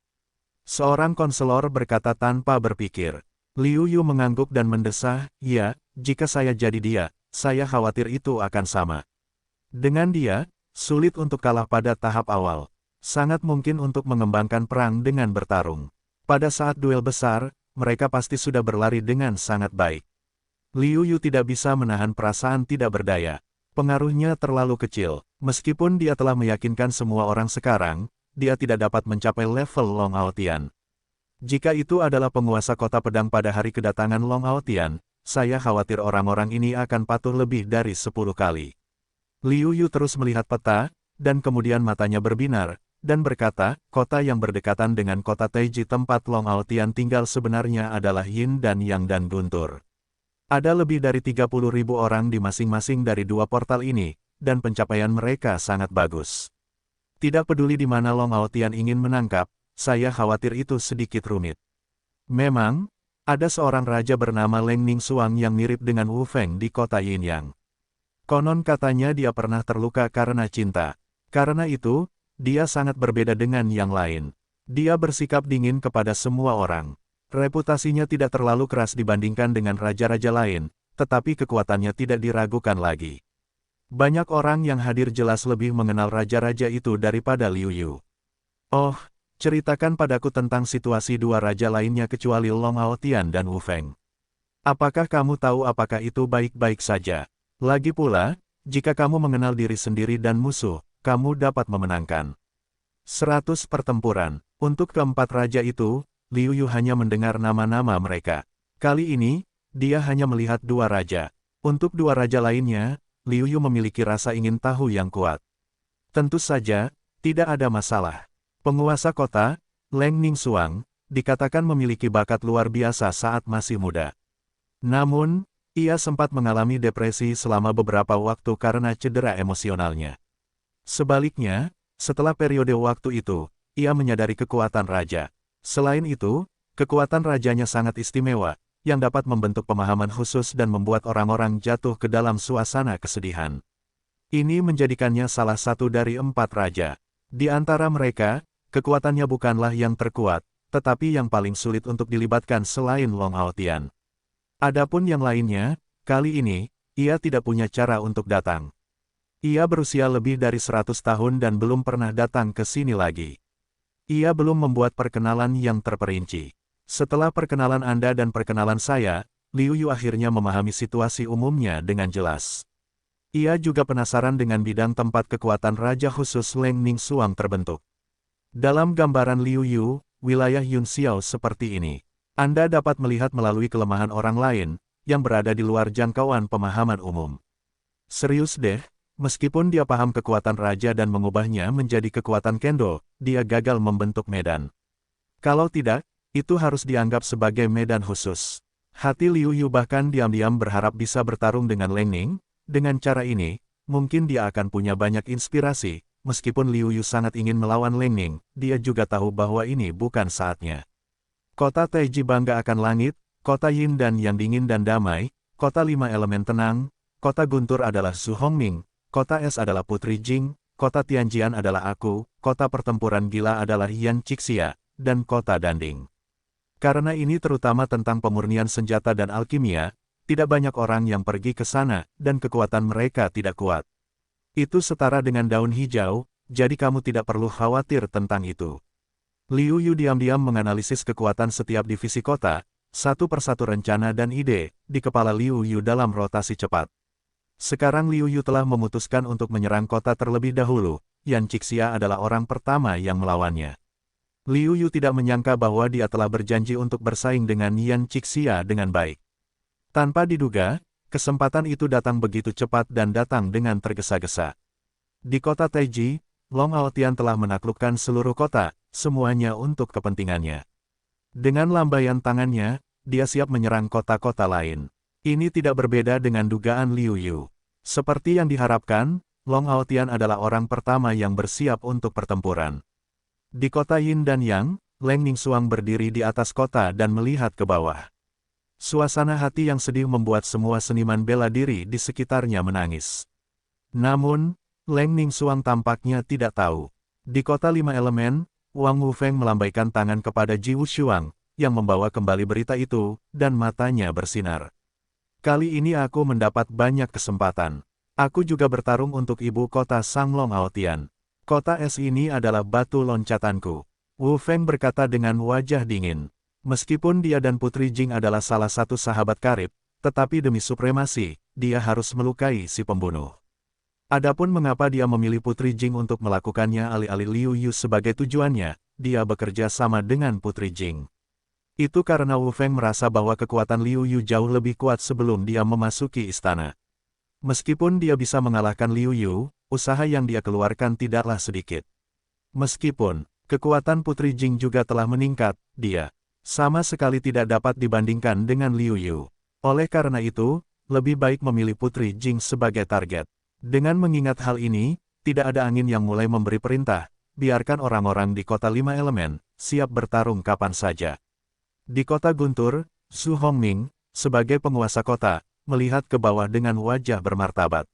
Seorang konselor berkata tanpa berpikir. Liu Yu mengangguk dan mendesah, ya, jika saya jadi dia, saya khawatir itu akan sama. Dengan dia, sulit untuk kalah pada tahap awal. Sangat mungkin untuk mengembangkan perang dengan bertarung. Pada saat duel besar, mereka pasti sudah berlari dengan sangat baik. Liu Yu tidak bisa menahan perasaan tidak berdaya. Pengaruhnya terlalu kecil. Meskipun dia telah meyakinkan semua orang sekarang, dia tidak dapat mencapai level Long Aotian. Jika itu adalah penguasa kota pedang pada hari kedatangan Long Aotian, saya khawatir orang-orang ini akan patuh lebih dari 10 kali. Liu Yu terus melihat peta, dan kemudian matanya berbinar, dan berkata, kota yang berdekatan dengan kota Taiji tempat Long Aotian tinggal sebenarnya adalah Yin dan Yang dan Guntur. Ada lebih dari 30.000 orang di masing-masing dari dua portal ini, dan pencapaian mereka sangat bagus. Tidak peduli di mana Long Aotian ingin menangkap, saya khawatir itu sedikit rumit. Memang, ada seorang raja bernama Leng Ningxuang yang mirip dengan Wu Feng di kota Yinyang. Konon katanya dia pernah terluka karena cinta. Karena itu, dia sangat berbeda dengan yang lain. Dia bersikap dingin kepada semua orang. Reputasinya tidak terlalu keras dibandingkan dengan raja-raja lain, tetapi kekuatannya tidak diragukan lagi. Banyak orang yang hadir jelas lebih mengenal raja-raja itu daripada Liu Yu. Oh, ceritakan padaku tentang situasi dua raja lainnya kecuali Long Aotian dan Wu Feng. Apakah kamu tahu apakah itu baik-baik saja? Lagi pula, jika kamu mengenal diri sendiri dan musuh, kamu dapat memenangkan 100 pertempuran. Untuk keempat raja itu, Liu Yu hanya mendengar nama-nama mereka. Kali ini, dia hanya melihat dua raja. Untuk dua raja lainnya, Liu Yu memiliki rasa ingin tahu yang kuat. Tentu saja, tidak ada masalah. Penguasa kota, Leng Ningxuang, dikatakan memiliki bakat luar biasa saat masih muda. Namun, ia sempat mengalami depresi selama beberapa waktu karena cedera emosionalnya. Sebaliknya, setelah periode waktu itu, ia menyadari kekuatan raja. Selain itu, kekuatan rajanya sangat istimewa, yang dapat membentuk pemahaman khusus dan membuat orang-orang jatuh ke dalam suasana kesedihan. Ini menjadikannya salah satu dari 4 raja. Di antara mereka, kekuatannya bukanlah yang terkuat, tetapi yang paling sulit untuk dilibatkan selain Long Aotian. Adapun yang lainnya, kali ini, ia tidak punya cara untuk datang. Ia berusia lebih dari 100 tahun dan belum pernah datang ke sini lagi. Ia belum membuat perkenalan yang terperinci. Setelah perkenalan Anda dan perkenalan saya, Liu Yu akhirnya memahami situasi umumnya dengan jelas. Ia juga penasaran dengan bidang tempat kekuatan Raja khusus Leng Ningxuang terbentuk. Dalam gambaran Liu Yu, wilayah Yunxiao seperti ini. Anda dapat melihat melalui kelemahan orang lain, yang berada di luar jangkauan pemahaman umum. Serius deh, meskipun dia paham kekuatan raja dan mengubahnya menjadi kekuatan kendo, dia gagal membentuk medan. Kalau tidak, itu harus dianggap sebagai medan khusus. Hati Liu Yu bahkan diam-diam berharap bisa bertarung dengan Leng Ning. Dengan cara ini, mungkin dia akan punya banyak inspirasi. Meskipun Liu Yu sangat ingin melawan Leng Ning, dia juga tahu bahwa ini bukan saatnya. Kota Taiji bangga akan langit, kota Yin dan Yang dingin dan damai, kota 5 elemen tenang, kota Guntur adalah Su Hongming, kota Es adalah Putri Jing, kota Tianjian adalah aku, kota pertempuran gila adalah Yan Cixia, dan kota Danding. Karena ini terutama tentang pemurnian senjata dan alkimia, tidak banyak orang yang pergi ke sana, dan kekuatan mereka tidak kuat. Itu setara dengan daun hijau, jadi kamu tidak perlu khawatir tentang itu. Liu Yu diam-diam menganalisis kekuatan setiap divisi kota, satu persatu rencana dan ide, di kepala Liu Yu dalam rotasi cepat. Sekarang Liu Yu telah memutuskan untuk menyerang kota terlebih dahulu, Yan Cixia adalah orang pertama yang melawannya. Liu Yu tidak menyangka bahwa dia telah berjanji untuk bersaing dengan Yan Cixia dengan baik. Tanpa diduga, kesempatan itu datang begitu cepat dan datang dengan tergesa-gesa. Di kota Taiji, Long Aotian telah menaklukkan seluruh kota, semuanya untuk kepentingannya. Dengan lambaian tangannya, dia siap menyerang kota-kota lain. Ini tidak berbeda dengan dugaan Liu Yu. Seperti yang diharapkan, Long Aotian adalah orang pertama yang bersiap untuk pertempuran. Di kota Yin dan Yang, Leng Ningxuang berdiri di atas kota dan melihat ke bawah. Suasana hati yang sedih membuat semua seniman bela diri di sekitarnya menangis. Namun, Leng Ningxuang tampaknya tidak tahu. Di kota 5 elemen, Wang Wufeng melambaikan tangan kepada Ji Wushuang, yang membawa kembali berita itu, dan matanya bersinar. Kali ini aku mendapat banyak kesempatan. Aku juga bertarung untuk ibu kota Sanglong Aotian. Kota es ini adalah batu loncatanku. Wu Feng berkata dengan wajah dingin. Meskipun dia dan Putri Jing adalah salah satu sahabat karib, tetapi demi supremasi, dia harus melukai si pembunuh. Adapun mengapa dia memilih Putri Jing untuk melakukannya alih-alih Liu Yu sebagai tujuannya, dia bekerja sama dengan Putri Jing. Itu karena Wu Feng merasa bahwa kekuatan Liu Yu jauh lebih kuat sebelum dia memasuki istana. Meskipun dia bisa mengalahkan Liu Yu, usaha yang dia keluarkan tidaklah sedikit. Meskipun kekuatan Putri Jing juga telah meningkat, dia sama sekali tidak dapat dibandingkan dengan Liu Yu. Oleh karena itu, lebih baik memilih Putri Jing sebagai target. Dengan mengingat hal ini, tidak ada angin yang mulai memberi perintah, biarkan orang-orang di kota 5 elemen, siap bertarung kapan saja. Di kota Guntur, Su Hongming, sebagai penguasa kota, melihat ke bawah dengan wajah bermartabat.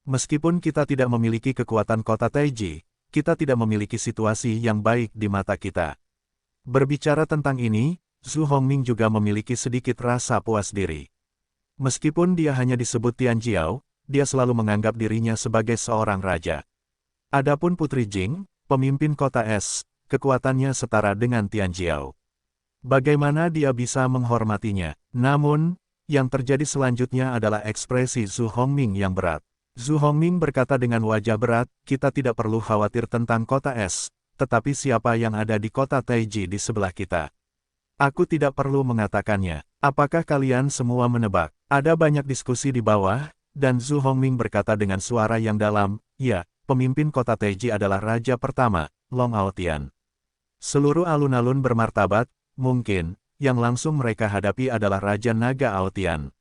Meskipun kita tidak memiliki kekuatan kota Taiji, kita tidak memiliki situasi yang baik di mata kita. Berbicara tentang ini, Su Hongming juga memiliki sedikit rasa puas diri. Meskipun dia hanya disebut Tianjiao, dia selalu menganggap dirinya sebagai seorang raja. Adapun Putri Jing, pemimpin kota es, kekuatannya setara dengan Tianjiao. Bagaimana dia bisa menghormatinya? Namun, yang terjadi selanjutnya adalah ekspresi Su Hongming yang berat. Su Hongming berkata dengan wajah berat, kita tidak perlu khawatir tentang kota es, tetapi siapa yang ada di kota Taiji di sebelah kita. Aku tidak perlu mengatakannya. Apakah kalian semua menebak? Ada banyak diskusi di bawah, dan Su Hongming berkata dengan suara yang dalam, ya, pemimpin kota Taiji adalah raja pertama, Long Aotian. Seluruh alun-alun bermartabat, mungkin, yang langsung mereka hadapi adalah Raja Naga Aotian.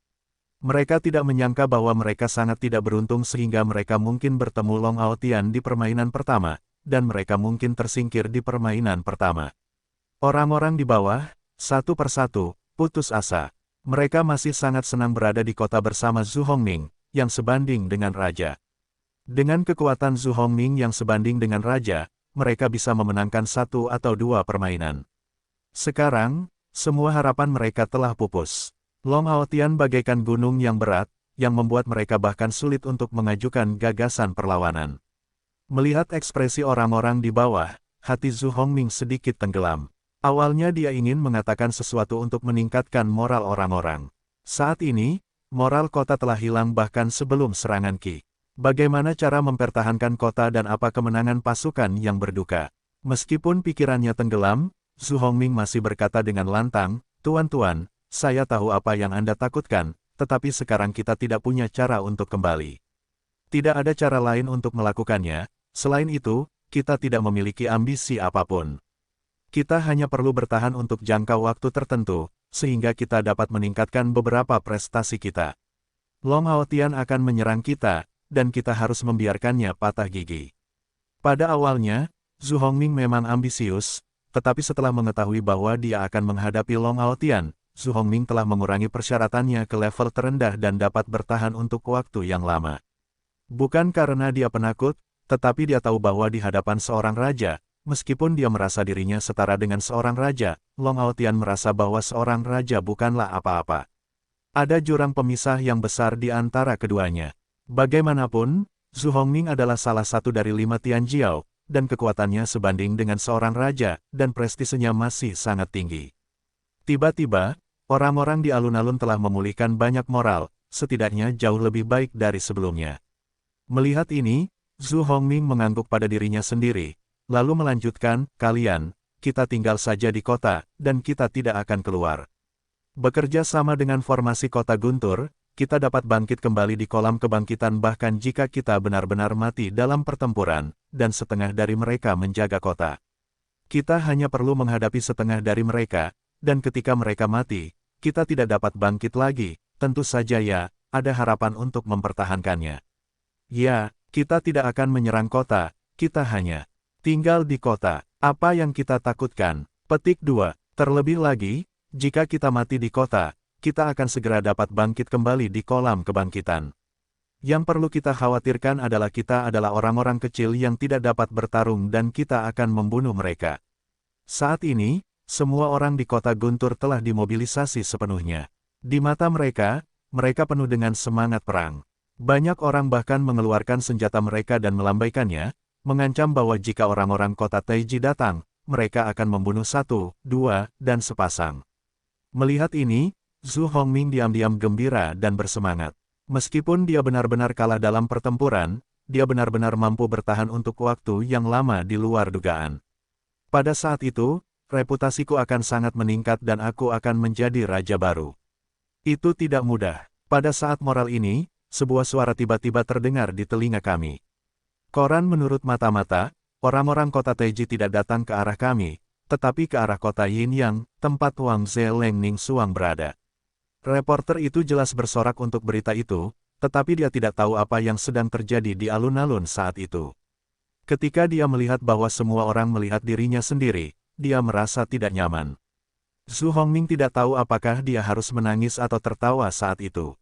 Mereka tidak menyangka bahwa mereka sangat tidak beruntung sehingga mereka mungkin bertemu Long Aotian di permainan pertama, dan mereka mungkin tersingkir di permainan pertama. Orang-orang di bawah, satu persatu, putus asa. Mereka masih sangat senang berada di kota bersama Su Hongming, yang sebanding dengan raja. Dengan kekuatan Su Hongming yang sebanding dengan raja, mereka bisa memenangkan satu atau dua permainan. Sekarang, semua harapan mereka telah pupus. Long Aotian bagaikan gunung yang berat, yang membuat mereka bahkan sulit untuk mengajukan gagasan perlawanan. Melihat ekspresi orang-orang di bawah, hati Su Hongming sedikit tenggelam. Awalnya dia ingin mengatakan sesuatu untuk meningkatkan moral orang-orang. Saat ini, moral kota telah hilang bahkan sebelum serangan Qi. Bagaimana cara mempertahankan kota dan apa kemenangan pasukan yang berduka? Meskipun pikirannya tenggelam, Su Hongming masih berkata dengan lantang, Tuan-tuan, saya tahu apa yang Anda takutkan, tetapi sekarang kita tidak punya cara untuk kembali. Tidak ada cara lain untuk melakukannya, selain itu, kita tidak memiliki ambisi apapun. Kita hanya perlu bertahan untuk jangka waktu tertentu, sehingga kita dapat meningkatkan beberapa prestasi kita. Long Aotian akan menyerang kita, dan kita harus membiarkannya patah gigi. Pada awalnya, Su Hongming memang ambisius, tetapi setelah mengetahui bahwa dia akan menghadapi Long Aotian, Su Hongming telah mengurangi persyaratannya ke level terendah dan dapat bertahan untuk waktu yang lama. Bukan karena dia penakut, tetapi dia tahu bahwa di hadapan seorang raja, meskipun dia merasa dirinya setara dengan seorang raja, Long Aotian merasa bahwa seorang raja bukanlah apa-apa. Ada jurang pemisah yang besar di antara keduanya. Bagaimanapun, Su Hongming adalah salah satu dari 5 Tianjiao, dan kekuatannya sebanding dengan seorang raja, dan prestisenya masih sangat tinggi. Tiba-tiba, orang-orang di alun-alun telah memulihkan banyak moral, setidaknya jauh lebih baik dari sebelumnya. Melihat ini, Su Hongming mengangguk pada dirinya sendiri, lalu melanjutkan, kalian, kita tinggal saja di kota, dan kita tidak akan keluar. Bekerja sama dengan formasi kota Guntur, kita dapat bangkit kembali di kolam kebangkitan bahkan jika kita benar-benar mati dalam pertempuran, dan setengah dari mereka menjaga kota. Kita hanya perlu menghadapi setengah dari mereka, dan ketika mereka mati, kita tidak dapat bangkit lagi, tentu saja ya, ada harapan untuk mempertahankannya. Ya, kita tidak akan menyerang kota, kita hanya tinggal di kota. Apa yang kita takutkan? Petik 2. Terlebih lagi, jika kita mati di kota, kita akan segera dapat bangkit kembali di kolam kebangkitan. Yang perlu kita khawatirkan adalah kita adalah orang-orang kecil yang tidak dapat bertarung dan kita akan membunuh mereka. Saat ini, semua orang di kota Guntur telah dimobilisasi sepenuhnya. Di mata mereka, mereka penuh dengan semangat perang. Banyak orang bahkan mengeluarkan senjata mereka dan melambaikannya, mengancam bahwa jika orang-orang kota Taiji datang, mereka akan membunuh satu, dua, dan sepasang. Melihat ini, Zhu Hongming diam-diam gembira dan bersemangat. Meskipun dia benar-benar kalah dalam pertempuran, dia benar-benar mampu bertahan untuk waktu yang lama di luar dugaan. Pada saat itu, reputasiku akan sangat meningkat dan aku akan menjadi raja baru. Itu tidak mudah. Pada saat moral ini, sebuah suara tiba-tiba terdengar di telinga kami. Koran menurut mata-mata, orang-orang kota Taiji tidak datang ke arah kami, tetapi ke arah kota Yinyang, tempat Wang Ze Leng Ning Suang berada. Reporter itu jelas bersorak untuk berita itu, tetapi dia tidak tahu apa yang sedang terjadi di alun-alun saat itu. Ketika dia melihat bahwa semua orang melihat dirinya sendiri, dia merasa tidak nyaman. Zhu Hongming tidak tahu apakah dia harus menangis atau tertawa saat itu.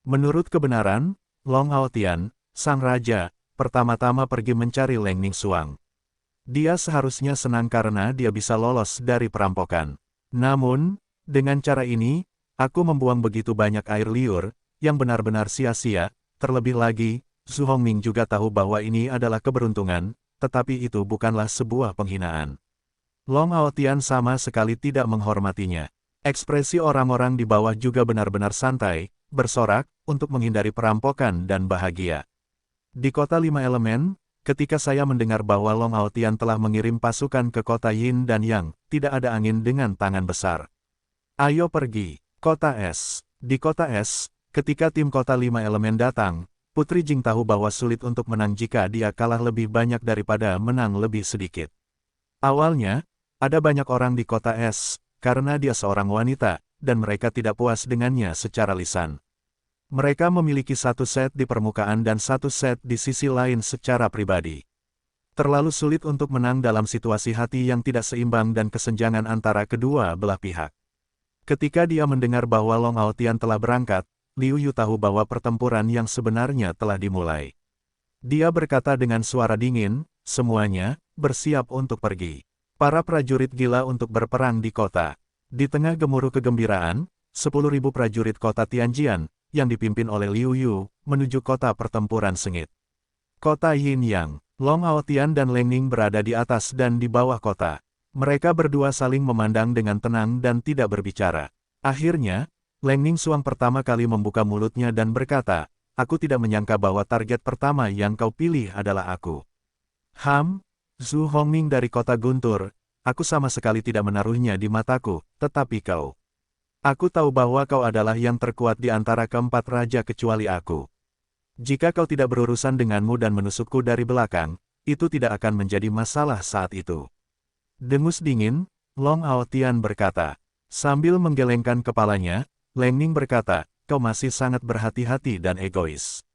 Menurut kebenaran, Long Haotian, sang raja, pertama-tama pergi mencari Leng Ning Suang. Dia seharusnya senang karena dia bisa lolos dari perampokan. Namun, dengan cara ini, aku membuang begitu banyak air liur, yang benar-benar sia-sia. Terlebih lagi, Zhu Hongming juga tahu bahwa ini adalah keberuntungan, tetapi itu bukanlah sebuah penghinaan. Long Haotian sama sekali tidak menghormatinya. Ekspresi orang-orang di bawah juga benar-benar santai, bersorak, untuk menghindari perampokan dan bahagia. Di kota Lima Elemen, ketika saya mendengar bahwa Long Haotian telah mengirim pasukan ke kota Yin dan Yang, tidak ada angin dengan tangan besar. Ayo pergi, kota es. Di kota es, ketika tim kota Lima Elemen datang, Putri Jing tahu bahwa sulit untuk menang jika dia kalah lebih banyak daripada menang lebih sedikit. Awalnya, ada banyak orang di kota es, karena dia seorang wanita, dan mereka tidak puas dengannya secara lisan. Mereka memiliki satu set di permukaan dan satu set di sisi lain secara pribadi. Terlalu sulit untuk menang dalam situasi hati yang tidak seimbang dan kesenjangan antara kedua belah pihak. Ketika dia mendengar bahwa Long Haotian telah berangkat, Liu Yu tahu bahwa pertempuran yang sebenarnya telah dimulai. Dia berkata dengan suara dingin, semuanya, bersiap untuk pergi. Para prajurit gila untuk berperang di kota. Di tengah gemuruh kegembiraan, 10.000 prajurit kota Tianjian, yang dipimpin oleh Liu Yu, menuju kota pertempuran sengit. Kota Yinyang, Long Haotian dan Leng Ning berada di atas dan di bawah kota. Mereka berdua saling memandang dengan tenang dan tidak berbicara. Akhirnya, Leng Ning Suang pertama kali membuka mulutnya dan berkata, aku tidak menyangka bahwa target pertama yang kau pilih adalah aku. Zhu Hongming dari kota Guntur, aku sama sekali tidak menaruhnya di mataku, tetapi kau. Aku tahu bahwa kau adalah yang terkuat di antara keempat raja kecuali aku. Jika kau tidak berurusan denganmu dan menusukku dari belakang, itu tidak akan menjadi masalah saat itu. Dengus dingin, Long Haotian berkata. Sambil menggelengkan kepalanya, Leng Ning berkata, kau masih sangat berhati-hati dan egois.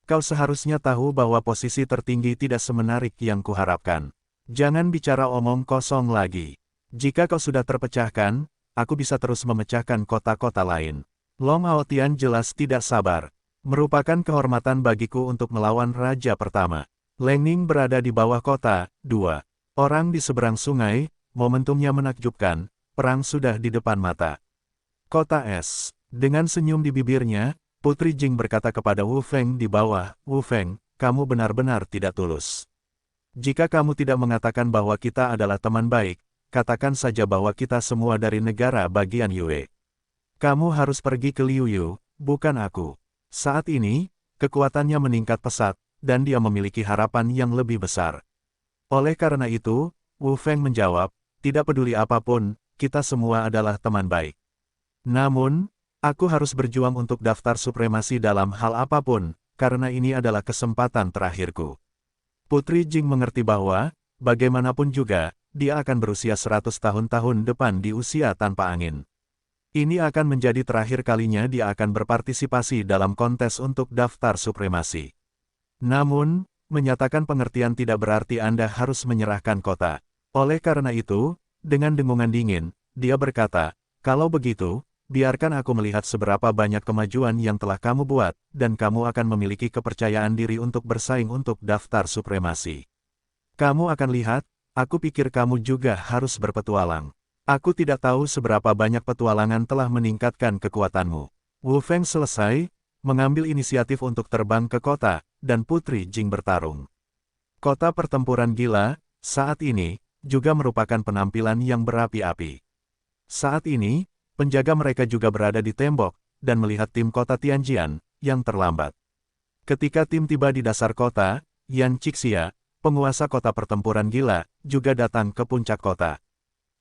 Kau seharusnya tahu bahwa posisi tertinggi tidak semenarik yang kuharapkan. Jangan bicara omong kosong lagi. Jika kau sudah terpecahkan, aku bisa terus memecahkan kota-kota lain. Long Haotian jelas tidak sabar. Merupakan kehormatan bagiku untuk melawan raja pertama. Leng Ning berada di bawah kota, 2. Orang di seberang sungai, momentumnya menakjubkan, perang sudah di depan mata. Kota es. Dengan senyum di bibirnya, Putri Jing berkata kepada Wu Feng di bawah, Wu Feng, kamu benar-benar tidak tulus. Jika kamu tidak mengatakan bahwa kita adalah teman baik, katakan saja bahwa kita semua dari negara bagian Yue. Kamu harus pergi ke Liu Yu, bukan aku. Saat ini, kekuatannya meningkat pesat, dan dia memiliki harapan yang lebih besar. Oleh karena itu, Wu Feng menjawab, tidak peduli apapun, kita semua adalah teman baik. Namun, aku harus berjuang untuk daftar supremasi dalam hal apapun, karena ini adalah kesempatan terakhirku. Putri Jing mengerti bahwa, bagaimanapun juga, dia akan berusia 100 tahun-tahun depan di usia tanpa angin. Ini akan menjadi terakhir kalinya dia akan berpartisipasi dalam kontes untuk daftar supremasi. Namun, menyatakan pengertian tidak berarti Anda harus menyerahkan kota. Oleh karena itu, dengan dengungan dingin, dia berkata, kalau begitu, biarkan aku melihat seberapa banyak kemajuan yang telah kamu buat, dan kamu akan memiliki kepercayaan diri untuk bersaing untuk daftar supremasi. Kamu akan lihat, Aku pikir kamu juga harus berpetualang. Aku tidak tahu seberapa banyak petualangan telah meningkatkan kekuatanmu. Wu Feng selesai, mengambil inisiatif untuk terbang ke kota, dan Putri Jing bertarung. Kota pertempuran gila, saat ini, juga merupakan penampilan yang berapi-api. Saat ini, penjaga mereka juga berada di tembok, dan melihat tim kota Tianjian, yang terlambat. Ketika tim tiba di dasar kota, Yan Cixia, penguasa kota pertempuran gila, juga datang ke puncak kota.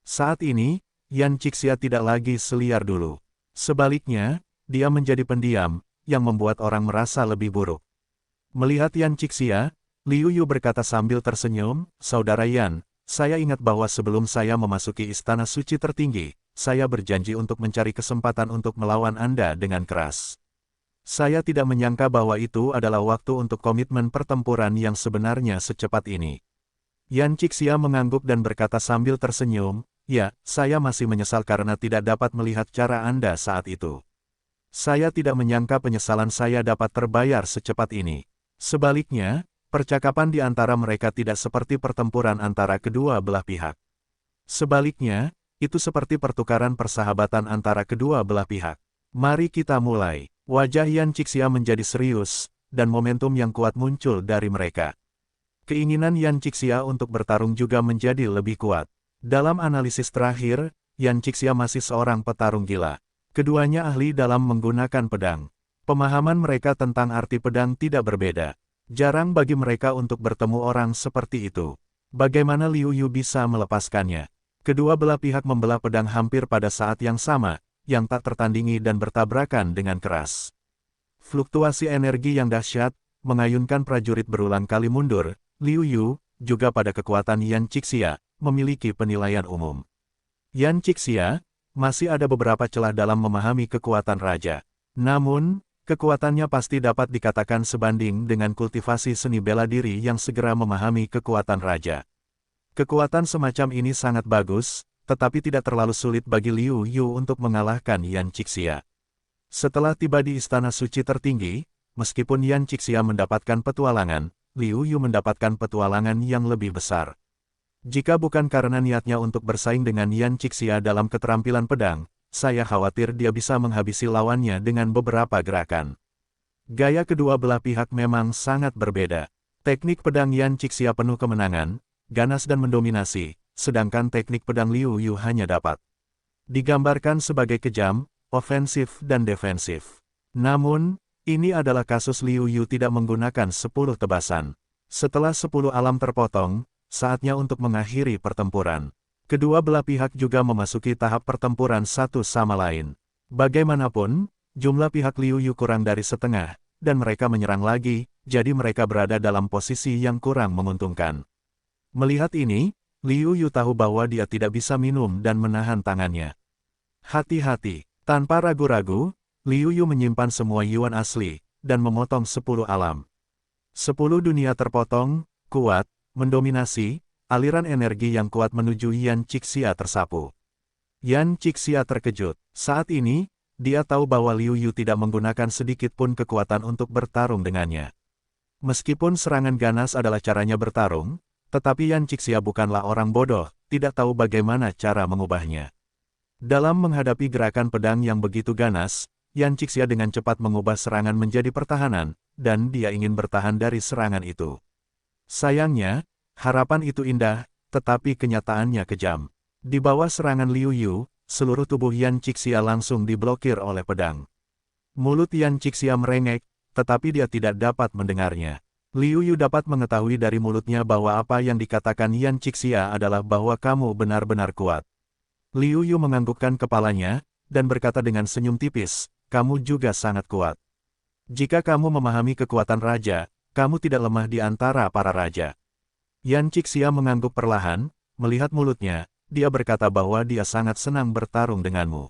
Saat ini, Yan Cixia tidak lagi seliar dulu. Sebaliknya, dia menjadi pendiam, yang membuat orang merasa lebih buruk. Melihat Yan Cixia, Liu Yu berkata sambil tersenyum, "Saudara Yan, saya ingat bahwa sebelum saya memasuki istana suci tertinggi, saya berjanji untuk mencari kesempatan untuk melawan Anda dengan keras. Saya tidak menyangka bahwa itu adalah waktu untuk komitmen pertempuran yang sebenarnya secepat ini." Yan Cixia mengangguk dan berkata sambil tersenyum, "Ya, saya masih menyesal karena tidak dapat melihat cara Anda saat itu. Saya tidak menyangka penyesalan saya dapat terbayar secepat ini. Sebaliknya, percakapan di antara mereka tidak seperti pertempuran antara kedua belah pihak. Sebaliknya, itu seperti pertukaran persahabatan antara kedua belah pihak. Mari kita mulai." Wajah Yan Cixia menjadi serius, dan momentum yang kuat muncul dari mereka. Keinginan Yan Cixia untuk bertarung juga menjadi lebih kuat. Dalam analisis terakhir, Yan Cixia masih seorang petarung gila. Keduanya ahli dalam menggunakan pedang. Pemahaman mereka tentang arti pedang tidak berbeda. Jarang bagi mereka untuk bertemu orang seperti itu. Bagaimana Liu Yu bisa melepaskannya? Kedua belah pihak membelah pedang hampir pada saat yang sama, yang tak tertandingi dan bertabrakan dengan keras. Fluktuasi energi yang dahsyat, mengayunkan prajurit berulang kali mundur. Liu Yu, juga pada kekuatan Yan Cixia, memiliki penilaian umum. Yan Cixia, masih ada beberapa celah dalam memahami kekuatan raja. Namun, kekuatannya pasti dapat dikatakan sebanding dengan kultivasi seni bela diri yang segera memahami kekuatan raja. Kekuatan semacam ini sangat bagus, tetapi tidak terlalu sulit bagi Liu Yu untuk mengalahkan Yan Cixia. Setelah tiba di istana suci tertinggi, meskipun Yan Cixia mendapatkan petualangan, Liu Yu mendapatkan petualangan yang lebih besar. Jika bukan karena niatnya untuk bersaing dengan Yan Cixia dalam keterampilan pedang, saya khawatir dia bisa menghabisi lawannya dengan beberapa gerakan. Gaya kedua belah pihak memang sangat berbeda. Teknik pedang Yan Cixia penuh kemenangan, ganas dan mendominasi, sedangkan teknik pedang Liu Yu hanya dapat digambarkan sebagai kejam, ofensif dan defensif. Namun, ini adalah kasus Liu Yu tidak menggunakan 10 tebasan. Setelah 10 alam terpotong, saatnya untuk mengakhiri pertempuran. Kedua belah pihak juga memasuki tahap pertempuran satu sama lain. Bagaimanapun, jumlah pihak Liu Yu kurang dari setengah, dan mereka menyerang lagi, jadi mereka berada dalam posisi yang kurang menguntungkan. Melihat ini, Liu Yu tahu bahwa dia tidak bisa minum dan menahan tangannya. Hati-hati, tanpa ragu-ragu, Liu Yu menyimpan semua yuan asli, dan memotong 10 alam. 10 dunia terpotong, kuat, mendominasi, aliran energi yang kuat menuju Yan Cixia tersapu. Yan Cixia terkejut. Saat ini, dia tahu bahwa Liu Yu tidak menggunakan sedikit pun kekuatan untuk bertarung dengannya. Meskipun serangan ganas adalah caranya bertarung, tetapi Yan Cixia bukanlah orang bodoh, tidak tahu bagaimana cara mengubahnya. Dalam menghadapi gerakan pedang yang begitu ganas, Yan Cixia dengan cepat mengubah serangan menjadi pertahanan, dan dia ingin bertahan dari serangan itu. Sayangnya, harapan itu indah, tetapi kenyataannya kejam. Di bawah serangan Liu Yu, seluruh tubuh Yan Cixia langsung diblokir oleh pedang. Mulut Yan Cixia merengek, tetapi dia tidak dapat mendengarnya. Liu Yu dapat mengetahui dari mulutnya bahwa apa yang dikatakan Yan Cixia adalah bahwa kamu benar-benar kuat. Liu Yu menganggukkan kepalanya, dan berkata dengan senyum tipis, kamu juga sangat kuat. Jika kamu memahami kekuatan raja, kamu tidak lemah di antara para raja. Yan Cixia mengangguk perlahan, melihat mulutnya, dia berkata bahwa dia sangat senang bertarung denganmu.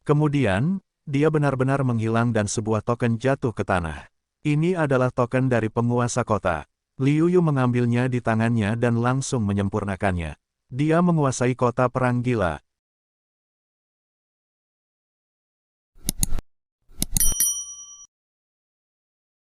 Kemudian, dia benar-benar menghilang dan sebuah token jatuh ke tanah. Ini adalah token dari penguasa kota. Liu Yu mengambilnya di tangannya dan langsung menyempurnakannya. Dia menguasai kota perang gila,